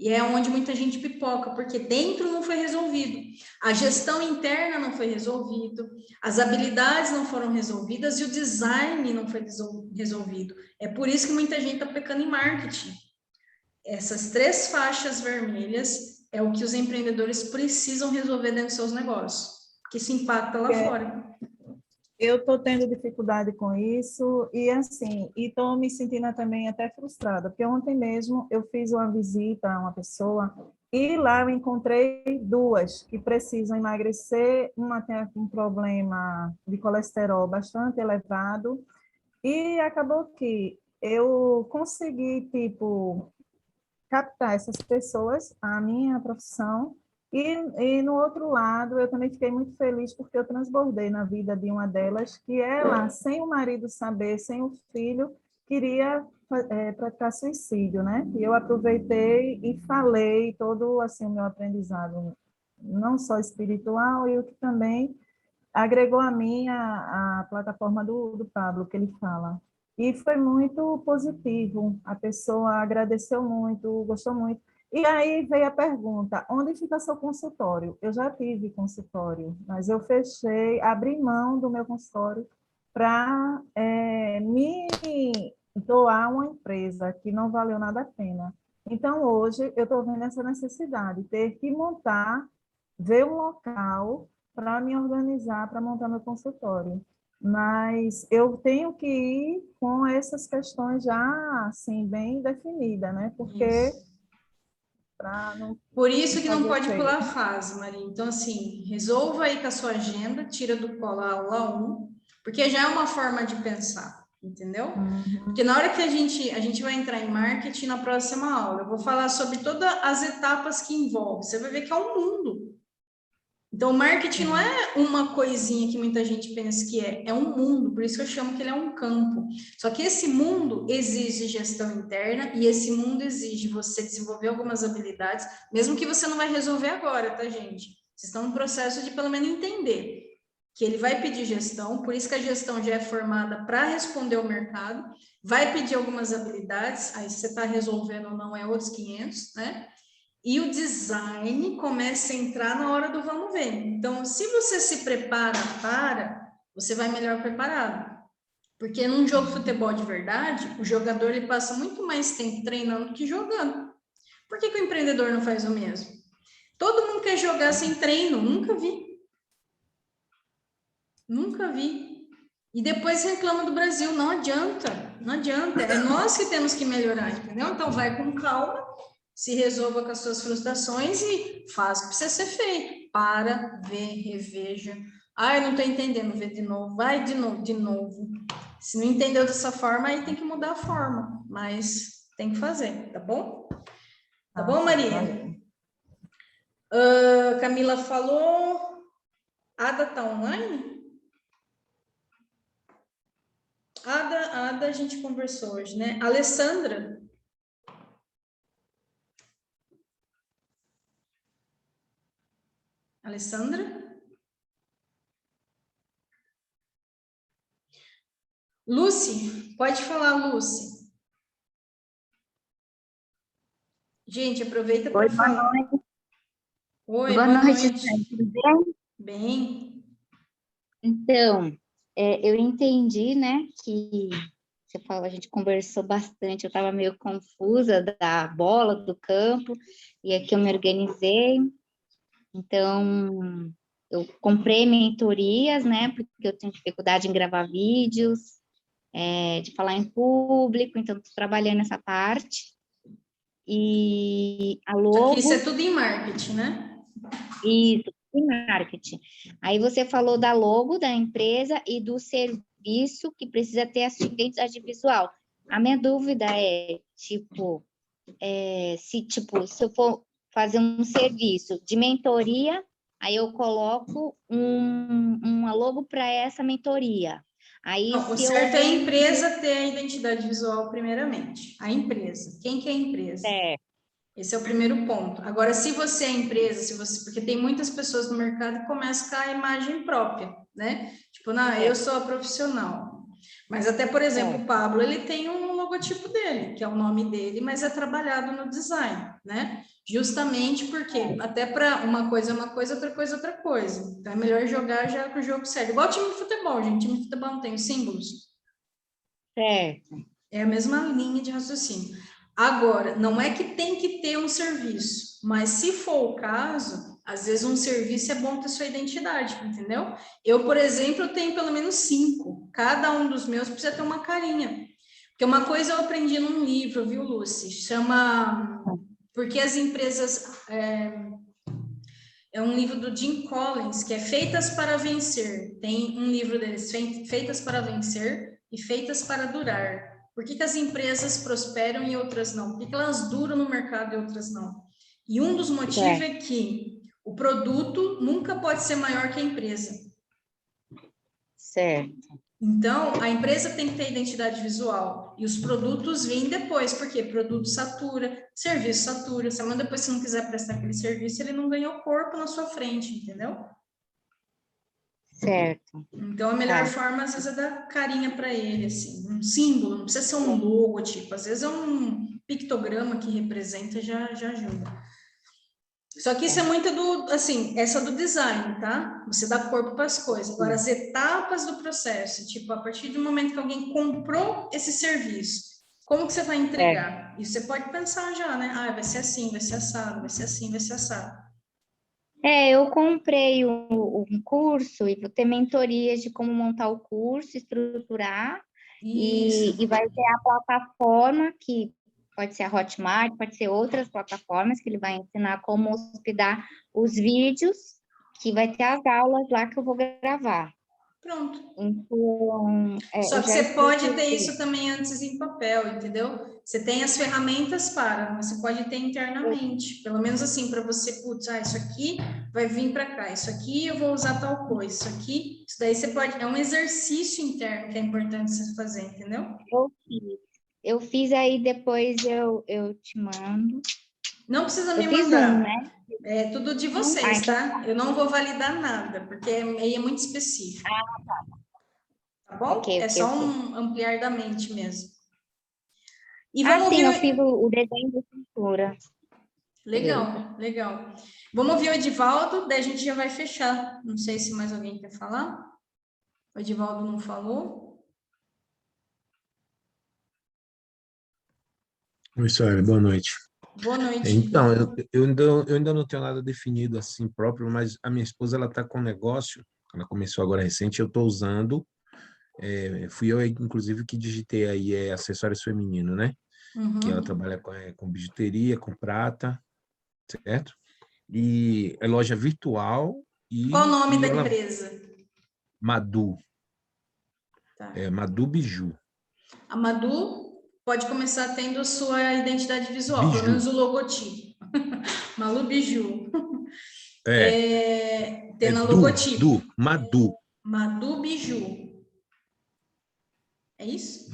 E é onde muita gente pipoca, porque dentro não foi resolvido. A gestão interna não foi resolvido, as habilidades não foram resolvidas e o design não foi resolvido. É por isso que muita gente está pecando em marketing. Essas 3 faixas vermelhas é o que os empreendedores precisam resolver dentro dos seus negócios, que isso impacta lá fora. Eu estou tendo dificuldade com isso e assim, estou me sentindo também até frustrada, porque ontem mesmo eu fiz uma visita a uma pessoa e lá eu encontrei 2 que precisam emagrecer, uma tem um problema de colesterol bastante elevado e acabou que eu consegui, tipo, captar essas pessoas, a minha profissão. E no outro lado, eu também fiquei muito feliz porque eu transbordei na vida de uma delas, que ela, sem o marido saber, sem o filho, queria praticar suicídio, né? E eu aproveitei e falei todo assim, o meu aprendizado, não só espiritual, e o que também agregou a mim a plataforma do Pablo, que ele fala. E foi muito positivo, a pessoa agradeceu muito, gostou muito. E aí veio a pergunta, onde fica seu consultório? Eu já tive consultório, mas eu fechei, abri mão do meu consultório para me doar uma empresa que não valeu nada a pena. Então, hoje, eu estou vendo essa necessidade, ter que montar, ver um local para me organizar, para montar meu consultório. Mas eu tenho que ir com essas questões já, assim, bem definidas, né? Porque... Por isso que não pode pular fase, Maria. Então, assim, resolva aí com a sua agenda, tira do colo a aula 1, porque já é uma forma de pensar, entendeu? Porque na hora que a gente vai entrar em marketing na próxima aula, eu vou falar sobre todas as etapas que envolve. Você vai ver que é um mundo. Então, o marketing não é uma coisinha que muita gente pensa que é um mundo, por isso que eu chamo que ele é um campo. Só que esse mundo exige gestão interna e esse mundo exige você desenvolver algumas habilidades, mesmo que você não vai resolver agora, tá, gente? Vocês estão no processo de, pelo menos, entender que ele vai pedir gestão, por isso que a gestão já é formada para responder ao mercado, vai pedir algumas habilidades, aí se você está resolvendo ou não é outros 500, né? E o design começa a entrar na hora do vamos ver. Então, se você se prepara você vai melhor preparado. Porque num jogo de futebol de verdade, o jogador ele passa muito mais tempo treinando do que jogando. Por que o empreendedor não faz o mesmo? Todo mundo quer jogar sem treino, nunca vi. Nunca vi. E depois reclama do Brasil, não adianta, é nós que temos que melhorar, entendeu? Então vai com calma, se resolva com as suas frustrações e faz o que precisa ser feito. Para, vê, reveja. Eu não estou entendendo, vê de novo, vai de novo. Se não entendeu dessa forma, aí tem que mudar a forma, mas tem que fazer, tá bom? Tá bom, Maria? Camila falou, Ada tá online? Ada a gente conversou hoje, né? Alessandra? Alessandra? Lucy, pode falar, Lucy. Gente, aproveita para falar. Oi, boa noite. Tudo bem? Bem. Então, eu entendi, né, que você falou, a gente conversou bastante, eu estava meio confusa da bola, do campo, e aqui eu me organizei. Então, eu comprei mentorias, né, porque eu tenho dificuldade em gravar vídeos, de falar em público, então estou trabalhando nessa parte. E a logo... Isso é tudo em marketing, né? Isso, em marketing. Aí você falou da logo da empresa e do serviço que precisa ter a sua identidade visual. A minha dúvida é, se eu for fazer um serviço de mentoria, aí eu coloco uma logo para essa mentoria. Aí, o certo é a empresa ter a identidade visual primeiramente. A empresa. Quem que é a empresa? Esse é o primeiro ponto. Agora, se você é empresa, porque tem muitas pessoas no mercado que começam com a imagem própria, né? Tipo, eu sou a profissional. Mas até, por exemplo, o Pablo, ele tem um logotipo dele, que é o nome dele, mas é trabalhado no design, né? Justamente porque até para uma coisa é uma coisa, outra coisa é outra coisa. Então é melhor jogar já com o jogo sério. Igual time de futebol, gente. Time de futebol não tem os símbolos? É a mesma linha de raciocínio. Agora, não é que tem que ter um serviço, mas se for o caso, às vezes um serviço é bom ter sua identidade, entendeu? Eu, por exemplo, tenho pelo menos 5. Cada um dos meus precisa ter uma carinha. Porque uma coisa eu aprendi num livro, viu, Lucy? Chama... Porque as empresas... É um livro do Jim Collins, que é Feitas para Vencer. Tem um livro deles, Feitas para Vencer e Feitas para Durar. Por que as empresas prosperam e outras não? Por que elas duram no mercado e outras não? E um dos motivos é que o produto nunca pode ser maior que a empresa. Certo. Então, a empresa tem que ter identidade visual e os produtos vêm depois, porque produto satura, serviço satura. Se amanhã depois você não quiser prestar aquele serviço, ele não ganhou corpo na sua frente, entendeu? Certo. Então, a melhor Tá. forma, às vezes, é dar carinha para ele, assim, um símbolo, não precisa ser um logo, tipo, às vezes é um pictograma que representa, já ajuda. Só que isso é muito assim, essa do design, tá? Você dá corpo para as coisas. Agora, as etapas do processo, tipo, a partir do momento que alguém comprou esse serviço, como que você vai entregar? Isso você pode pensar já, né? Ah, vai ser assim, vai ser assado, vai ser assim, vai ser assado. Eu comprei um curso e vou ter mentorias de como montar o curso, estruturar, e vai ter a plataforma, que pode ser a Hotmart, pode ser outras plataformas, que ele vai ensinar como hospedar os vídeos, que vai ter as aulas lá que eu vou gravar. Pronto. Então, Só que você pode ter isso também antes em papel, entendeu? Você tem as ferramentas mas você pode ter internamente. Pelo menos assim, para você, putz, isso aqui vai vir para cá, isso aqui eu vou usar tal coisa, isso daí você pode. É um exercício interno que é importante você fazer, entendeu? Eu fiz aí, depois eu te mando. Não precisa me fiz mandar. né? É tudo de vocês, tá? Eu não vou validar nada, porque aí é muito específico. Tá bom? É só um ampliar da mente mesmo. E vamos sim, ouvir eu fiz o desenho de pintura. Legal, legal. Vamos ouvir o Edivaldo, daí a gente já vai fechar. Não sei se mais alguém quer falar. O Edivaldo não falou. Oi, Sara, boa noite. Boa noite. Então, eu ainda não tenho nada definido assim próprio, mas a minha esposa, ela está com um negócio, ela começou agora recente, eu estou usando, fui eu, inclusive, que digitei aí acessórios femininos, né? Uhum. Que ela trabalha com bijuteria, com prata, certo? E é loja virtual. Qual o nome da empresa? Madu. Tá. Madu Biju. A Madu pode começar tendo sua identidade visual, Biju. pelo menos o logotipo. Malu Biju. Tendo logotipo. Madu. Madu Biju. É isso?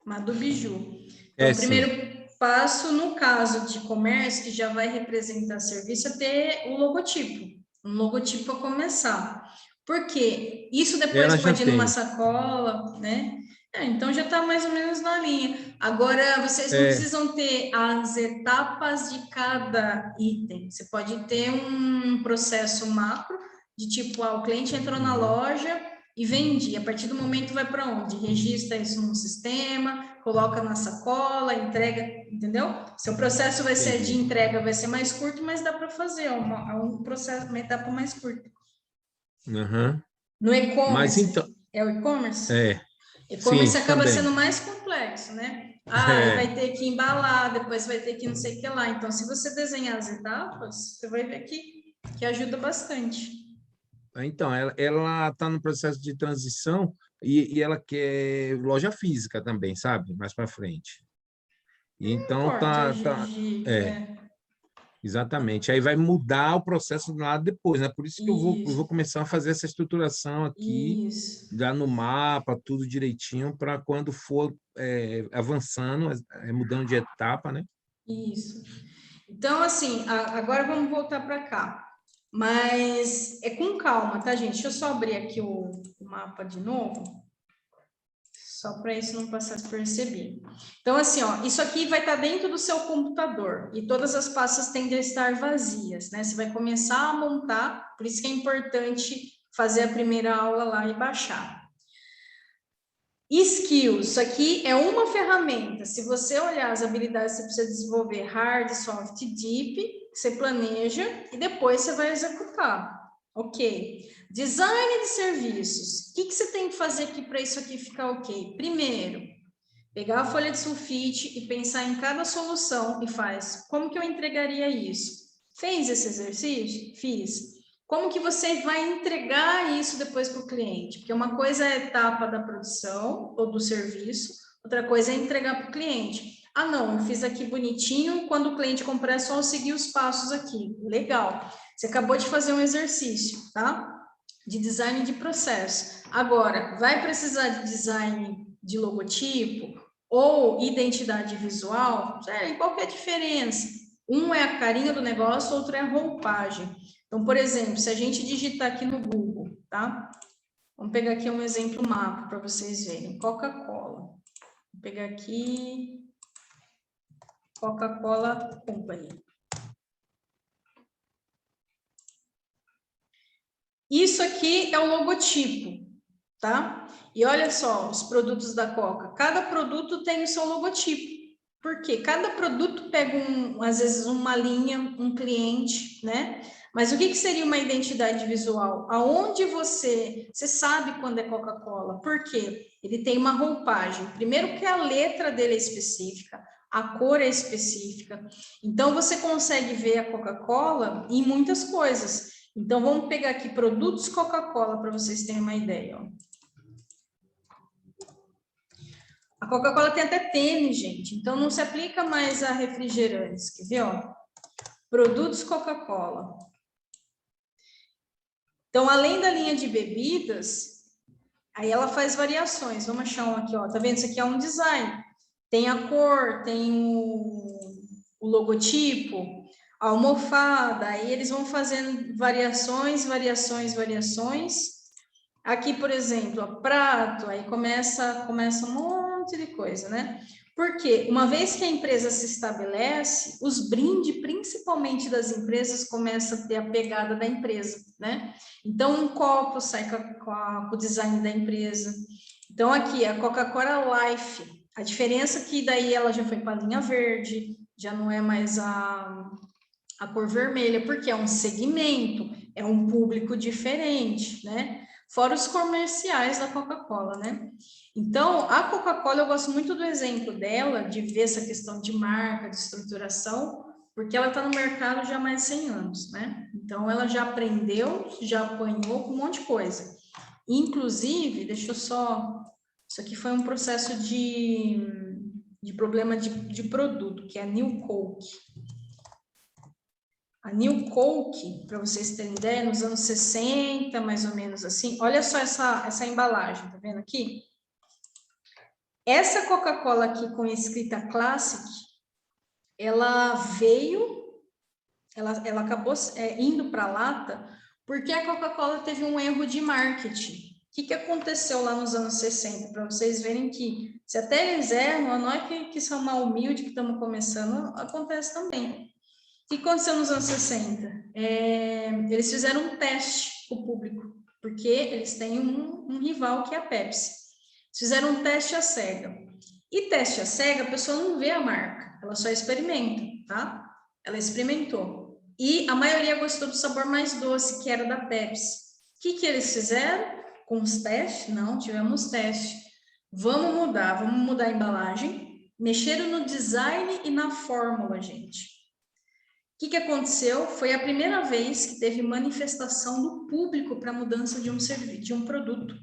Madu Biju. Então, o primeiro passo, no caso de comércio, que já vai representar serviço, é ter o logotipo. Um logotipo para começar. Porque isso depois pode ir numa sacola, né? Então já está mais ou menos na linha. Agora, vocês não precisam ter as etapas de cada item. Você pode ter um processo macro, de tipo, o cliente entrou na loja e vende. A partir do momento vai para onde? Registra isso num sistema, coloca na sacola, entrega, entendeu? Seu processo vai ser de entrega, vai ser mais curto, mas dá para fazer um processo, uma etapa mais curta. Uhum. No e-commerce, então, é o e-commerce? E-commerce acaba também sendo mais complexo, né? Vai ter que embalar, depois vai ter que não sei o que lá. Então, se você desenhar as etapas, você vai ver que ajuda bastante. Então, ela está no processo de transição e ela quer loja física também, sabe? Mais para frente. Então, exatamente. Aí vai mudar o processo lá depois, né? Por isso que eu vou começar a fazer essa estruturação aqui, já no mapa, tudo direitinho, para quando for avançando, mudando de etapa, né? Isso. Então, assim, agora vamos voltar para cá. Mas é com calma, tá, gente? Deixa eu só abrir aqui o mapa de novo, só para isso não passar despercebido. Então, assim, isso aqui vai estar dentro do seu computador e todas as pastas tendem a estar vazias, né? Você vai começar a montar, por isso que é importante fazer a primeira aula lá e baixar. Skills, isso aqui é uma ferramenta. Se você olhar as habilidades que você precisa desenvolver, hard, soft, deep, você planeja e depois você vai executar. Ok. Design de serviços. O que você tem que fazer aqui para isso aqui ficar ok? Primeiro, pegar a folha de sulfite e pensar em cada solução e faz. Como que eu entregaria isso? Fez esse exercício? Fiz. Como que você vai entregar isso depois para o cliente? Porque uma coisa é a etapa da produção ou do serviço, outra coisa é entregar para o cliente. Não, eu fiz aqui bonitinho, quando o cliente comprar é só eu seguir os passos aqui. Legal. Você acabou de fazer um exercício, tá? De design de processo. Agora, vai precisar de design de logotipo ou identidade visual? Qual que é a diferença? Um é a carinha do negócio, outro é a roupagem. Então, por exemplo, se a gente digitar aqui no Google, tá? Vamos pegar aqui um exemplo mapa para vocês verem. Coca-Cola. Vou pegar aqui Coca-Cola Company. Isso aqui é o logotipo, tá? E olha só, os produtos da Coca. Cada produto tem o seu logotipo. Por quê? Cada produto pega, às vezes, uma linha, um cliente, né? Mas o que seria uma identidade visual? Aonde você sabe quando é Coca-Cola. Por quê? Ele tem uma roupagem. Primeiro que a letra dele é específica, a cor é específica. Então, você consegue ver a Coca-Cola em muitas coisas. Então, vamos pegar aqui produtos Coca-Cola para vocês terem uma ideia. Ó. A Coca-Cola tem até tênis, gente. Então, não se aplica mais a refrigerantes. Quer ver? Ó? Produtos Coca-Cola. Então, além da linha de bebidas, aí ela faz variações. Vamos achar um aqui, ó. Tá vendo? Isso aqui é um design. Tem a cor, tem o logotipo, a almofada. Aí eles vão fazendo variações. Aqui, por exemplo, ó, prato. Aí começa um monte de coisa, né? Porque uma vez que a empresa se estabelece, os brindes, principalmente das empresas, começam a ter a pegada da empresa, né? Então, um copo sai com o design da empresa. Então, aqui, a Coca-Cola Life. A diferença é que daí ela já foi para a linha verde, já não é mais a cor vermelha, porque é um segmento, é um público diferente, né? Fora os comerciais da Coca-Cola, né? Então, a Coca-Cola, eu gosto muito do exemplo dela, de ver essa questão de marca, de estruturação, porque ela está no mercado já há mais de 100 anos, né? Então, ela já aprendeu, já apanhou com um monte de coisa. Inclusive, deixa eu só... Isso aqui foi um processo de problema de produto, que é a New Coke. A New Coke, para vocês terem ideia, nos anos 60, mais ou menos assim, olha só essa embalagem, tá vendo aqui? Essa Coca-Cola aqui com escrita Classic, ela acabou indo para a lata, porque a Coca-Cola teve um erro de marketing. O que aconteceu lá nos anos 60? Para vocês verem que, se até eles erram, não é que são mal humildes, que estamos começando, acontece também. O que aconteceu nos anos 60? Eles fizeram um teste com o público, porque eles têm um rival que é a Pepsi. Eles fizeram um teste à cega. E teste à cega, a pessoa não vê a marca, ela só experimenta, tá? Ela experimentou. E a maioria gostou do sabor mais doce, que era da Pepsi. O que eles fizeram com os testes? Não, tivemos teste. Vamos mudar a embalagem. Mexeram no design e na fórmula, gente. O que aconteceu? Foi a primeira vez que teve manifestação do público para a mudança de um produto.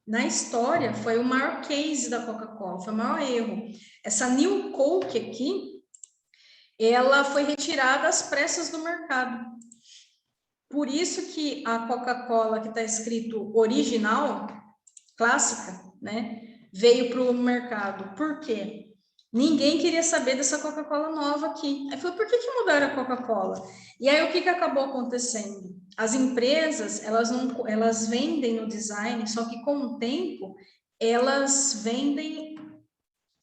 Na história, foi o maior case da Coca-Cola, foi o maior erro. Essa New Coke aqui, ela foi retirada às pressas do mercado. Por isso que a Coca-Cola, que está escrito original, clássica, né, veio para o mercado. Por quê? Ninguém queria saber dessa Coca-Cola nova aqui. Aí foi, por que mudaram a Coca-Cola? E aí, o que acabou acontecendo? As empresas, elas vendem no design, só que com o tempo, elas vendem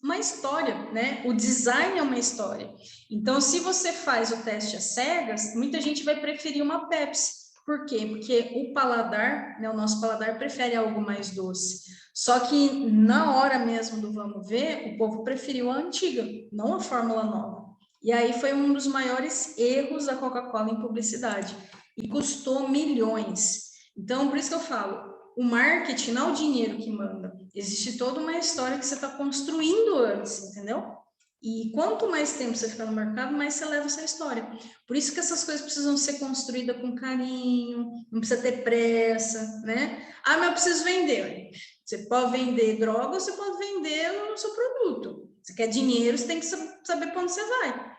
uma história, né? O design é uma história. Então, se você faz o teste às cegas, muita gente vai preferir uma Pepsi. Por quê? Porque o paladar, né, o nosso paladar prefere algo mais doce. Só que na hora mesmo do vamos ver, o povo preferiu a antiga, não a fórmula nova. E aí foi um dos maiores erros da Coca-Cola em publicidade. E custou milhões. Então, por isso que eu falo, o marketing não é o dinheiro que manda. Existe toda uma história que você está construindo antes, entendeu? E quanto mais tempo você fica no mercado, mais você leva essa história. Por isso que essas coisas precisam ser construídas com carinho, não precisa ter pressa, né? Ah, mas eu preciso vender. Você pode vender droga ou você pode vender o seu produto. Você quer dinheiro, você tem que saber para onde você vai.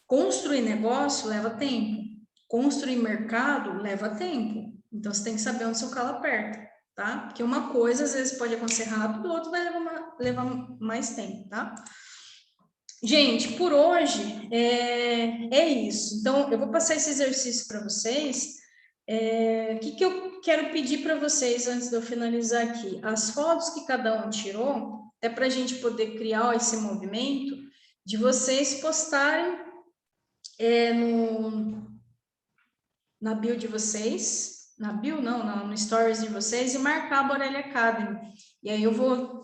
Construir negócio leva tempo. Construir mercado leva tempo. Então, você tem que saber onde seu calo aperta, tá? Porque uma coisa, às vezes, pode acontecer rápido, outra vai levar mais tempo, tá? Gente, por hoje é isso. Então, eu vou passar esse exercício para vocês. O que eu quero pedir para vocês, antes de eu finalizar aqui, as fotos que cada um tirou, é para a gente poder criar esse movimento de vocês postarem na bio de vocês, na bio não, no stories de vocês, e marcar a Borelli Academy. E aí eu vou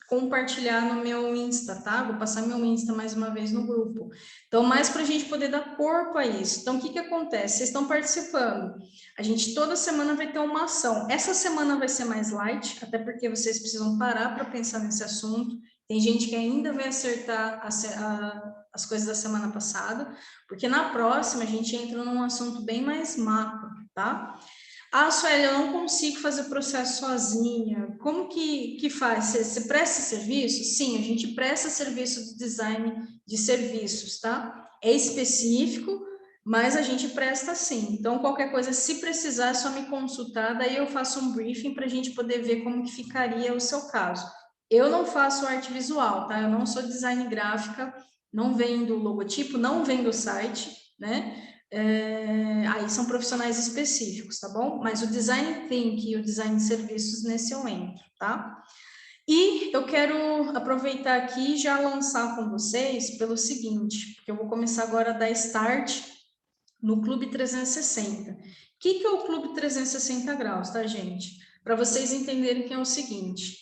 compartilhar no meu Insta, tá? Vou passar meu Insta mais uma vez no grupo. Então, mais para a gente poder dar corpo a isso. Então, o que acontece? Vocês estão participando. A gente toda semana vai ter uma ação. Essa semana vai ser mais light, até porque vocês precisam parar para pensar nesse assunto. Tem gente que ainda vai acertar as coisas da semana passada, porque na próxima a gente entra num assunto bem mais macro, tá? Ah, Sueli, eu não consigo fazer o processo sozinha. Como que faz? Você presta serviço? Sim, a gente presta serviço de design de serviços, tá? É específico, mas a gente presta sim. Então, qualquer coisa, se precisar, é só me consultar, daí eu faço um briefing para a gente poder ver como que ficaria o seu caso. Eu não faço arte visual, tá? Eu não sou design gráfica, não vendo logotipo, não vendo site, né? Aí são profissionais específicos, tá bom? Mas o design thinking e o design de serviços, nesse eu entro, tá? E eu quero aproveitar aqui e já lançar com vocês pelo seguinte, porque eu vou começar agora a dar start no Clube 360. O que é o Clube 360 graus, tá, gente? Para vocês entenderem que é o seguinte: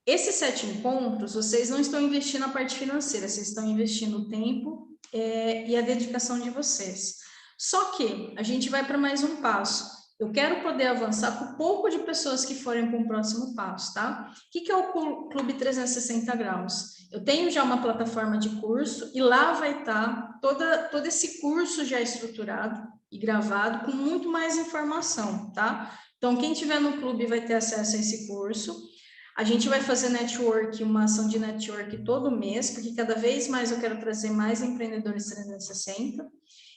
esses 7 encontros, vocês não estão investindo na parte financeira, vocês estão investindo o tempo e a dedicação de vocês. Só que a gente vai para mais um passo. Eu quero poder avançar com o pouco de pessoas que forem para o próximo passo, tá? O que é o Clube 360 graus? Eu tenho já uma plataforma de curso e lá vai estar todo esse curso já estruturado e gravado com muito mais informação, tá? Então, quem tiver no clube vai ter acesso a esse curso. A gente vai fazer network, uma ação de network todo mês, porque cada vez mais eu quero trazer mais empreendedores 360.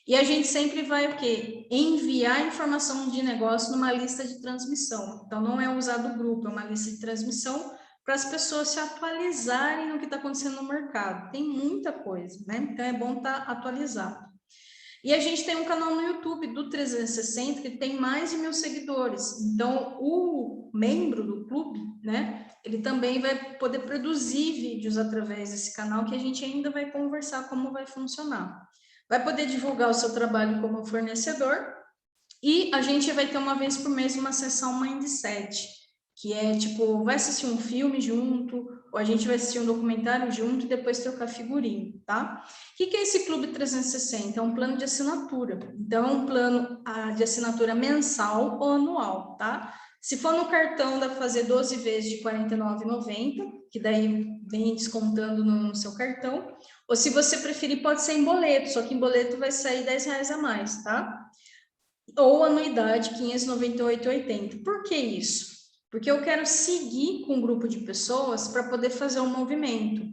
E a gente sempre vai o quê? Enviar informação de negócio numa lista de transmissão. Então, não é usado o grupo, é uma lista de transmissão para as pessoas se atualizarem no que está acontecendo no mercado. Tem muita coisa, né? Então, é bom estar atualizado. E a gente tem um canal no YouTube do 360 que tem mais de 1.000 seguidores. Então, o membro do clube, né, ele também vai poder produzir vídeos através desse canal, que a gente ainda vai conversar como vai funcionar. Vai poder divulgar o seu trabalho como fornecedor e a gente vai ter uma vez por mês uma sessão Mindset, que é tipo, vai assistir um filme junto, ou a gente vai assistir um documentário junto e depois trocar figurinha, tá? O que é esse Clube 360? É um plano de assinatura. Então, é um plano de assinatura mensal ou anual, tá? Se for no cartão, dá para fazer 12 vezes de R$ 49,90, que daí vem descontando no seu cartão. Ou se você preferir, pode ser em boleto, só que em boleto vai sair R$10 a mais, tá? Ou anuidade, R$ 598,80. Por que isso? Porque eu quero seguir com um grupo de pessoas para poder fazer um movimento.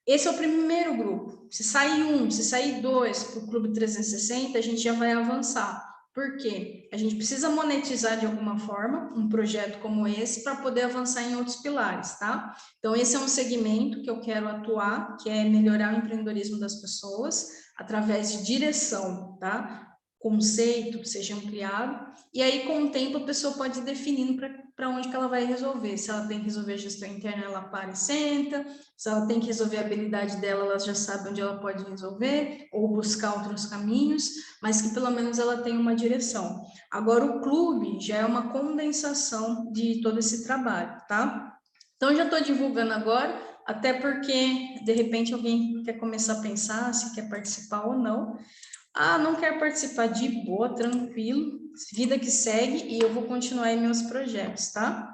Esse é o primeiro grupo. Se sair um, se sair dois para o Clube 360, a gente já vai avançar. Por quê? A gente precisa monetizar de alguma forma um projeto como esse para poder avançar em outros pilares, tá? Então, esse é um segmento que eu quero atuar, que é melhorar o empreendedorismo das pessoas através de direção, tá? Conceito seja ampliado, e aí com o tempo a pessoa pode ir definindo para onde que ela vai resolver. Se ela tem que resolver a gestão interna, ela para e senta. Se ela tem que resolver a habilidade dela, ela já sabe onde ela pode resolver, ou buscar outros caminhos, mas que pelo menos ela tem uma direção. Agora, o clube já é uma condensação de todo esse trabalho, tá? Então, eu já estou divulgando agora, até porque, de repente, alguém quer começar a pensar se quer participar ou não. Ah, não quero participar, de boa, tranquilo, vida que segue, e eu vou continuar em meus projetos, tá?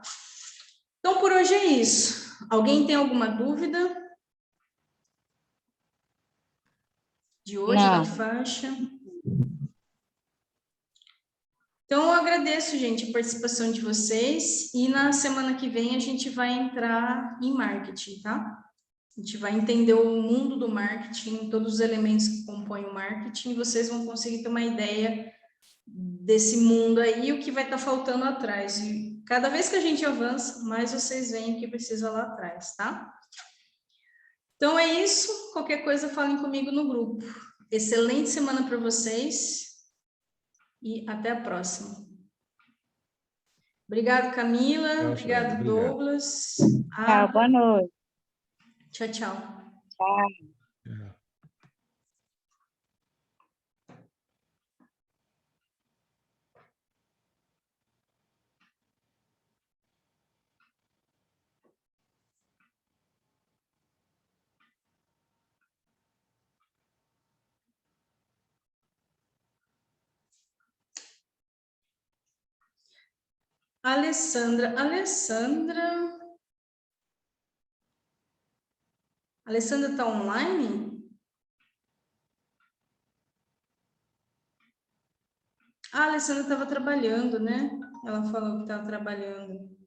Então, por hoje é isso. Alguém tem alguma dúvida? De hoje, da faixa? Então, eu agradeço, gente, a participação de vocês, e na semana que vem a gente vai entrar em marketing, tá? A gente vai entender o mundo do marketing, todos os elementos que compõem o marketing, e vocês vão conseguir ter uma ideia desse mundo aí e o que vai estar faltando atrás. E cada vez que a gente avança, mais vocês veem o que precisa lá atrás, tá? Então é isso. Qualquer coisa, falem comigo no grupo. Excelente semana para vocês e até a próxima. Obrigado, Camila. Tchau, Obrigado, obrigado. Douglas. Tchau, boa noite. Tchau, tchau. Tchau. Alessandra está online? A Alessandra estava trabalhando, né? Ela falou que estava trabalhando.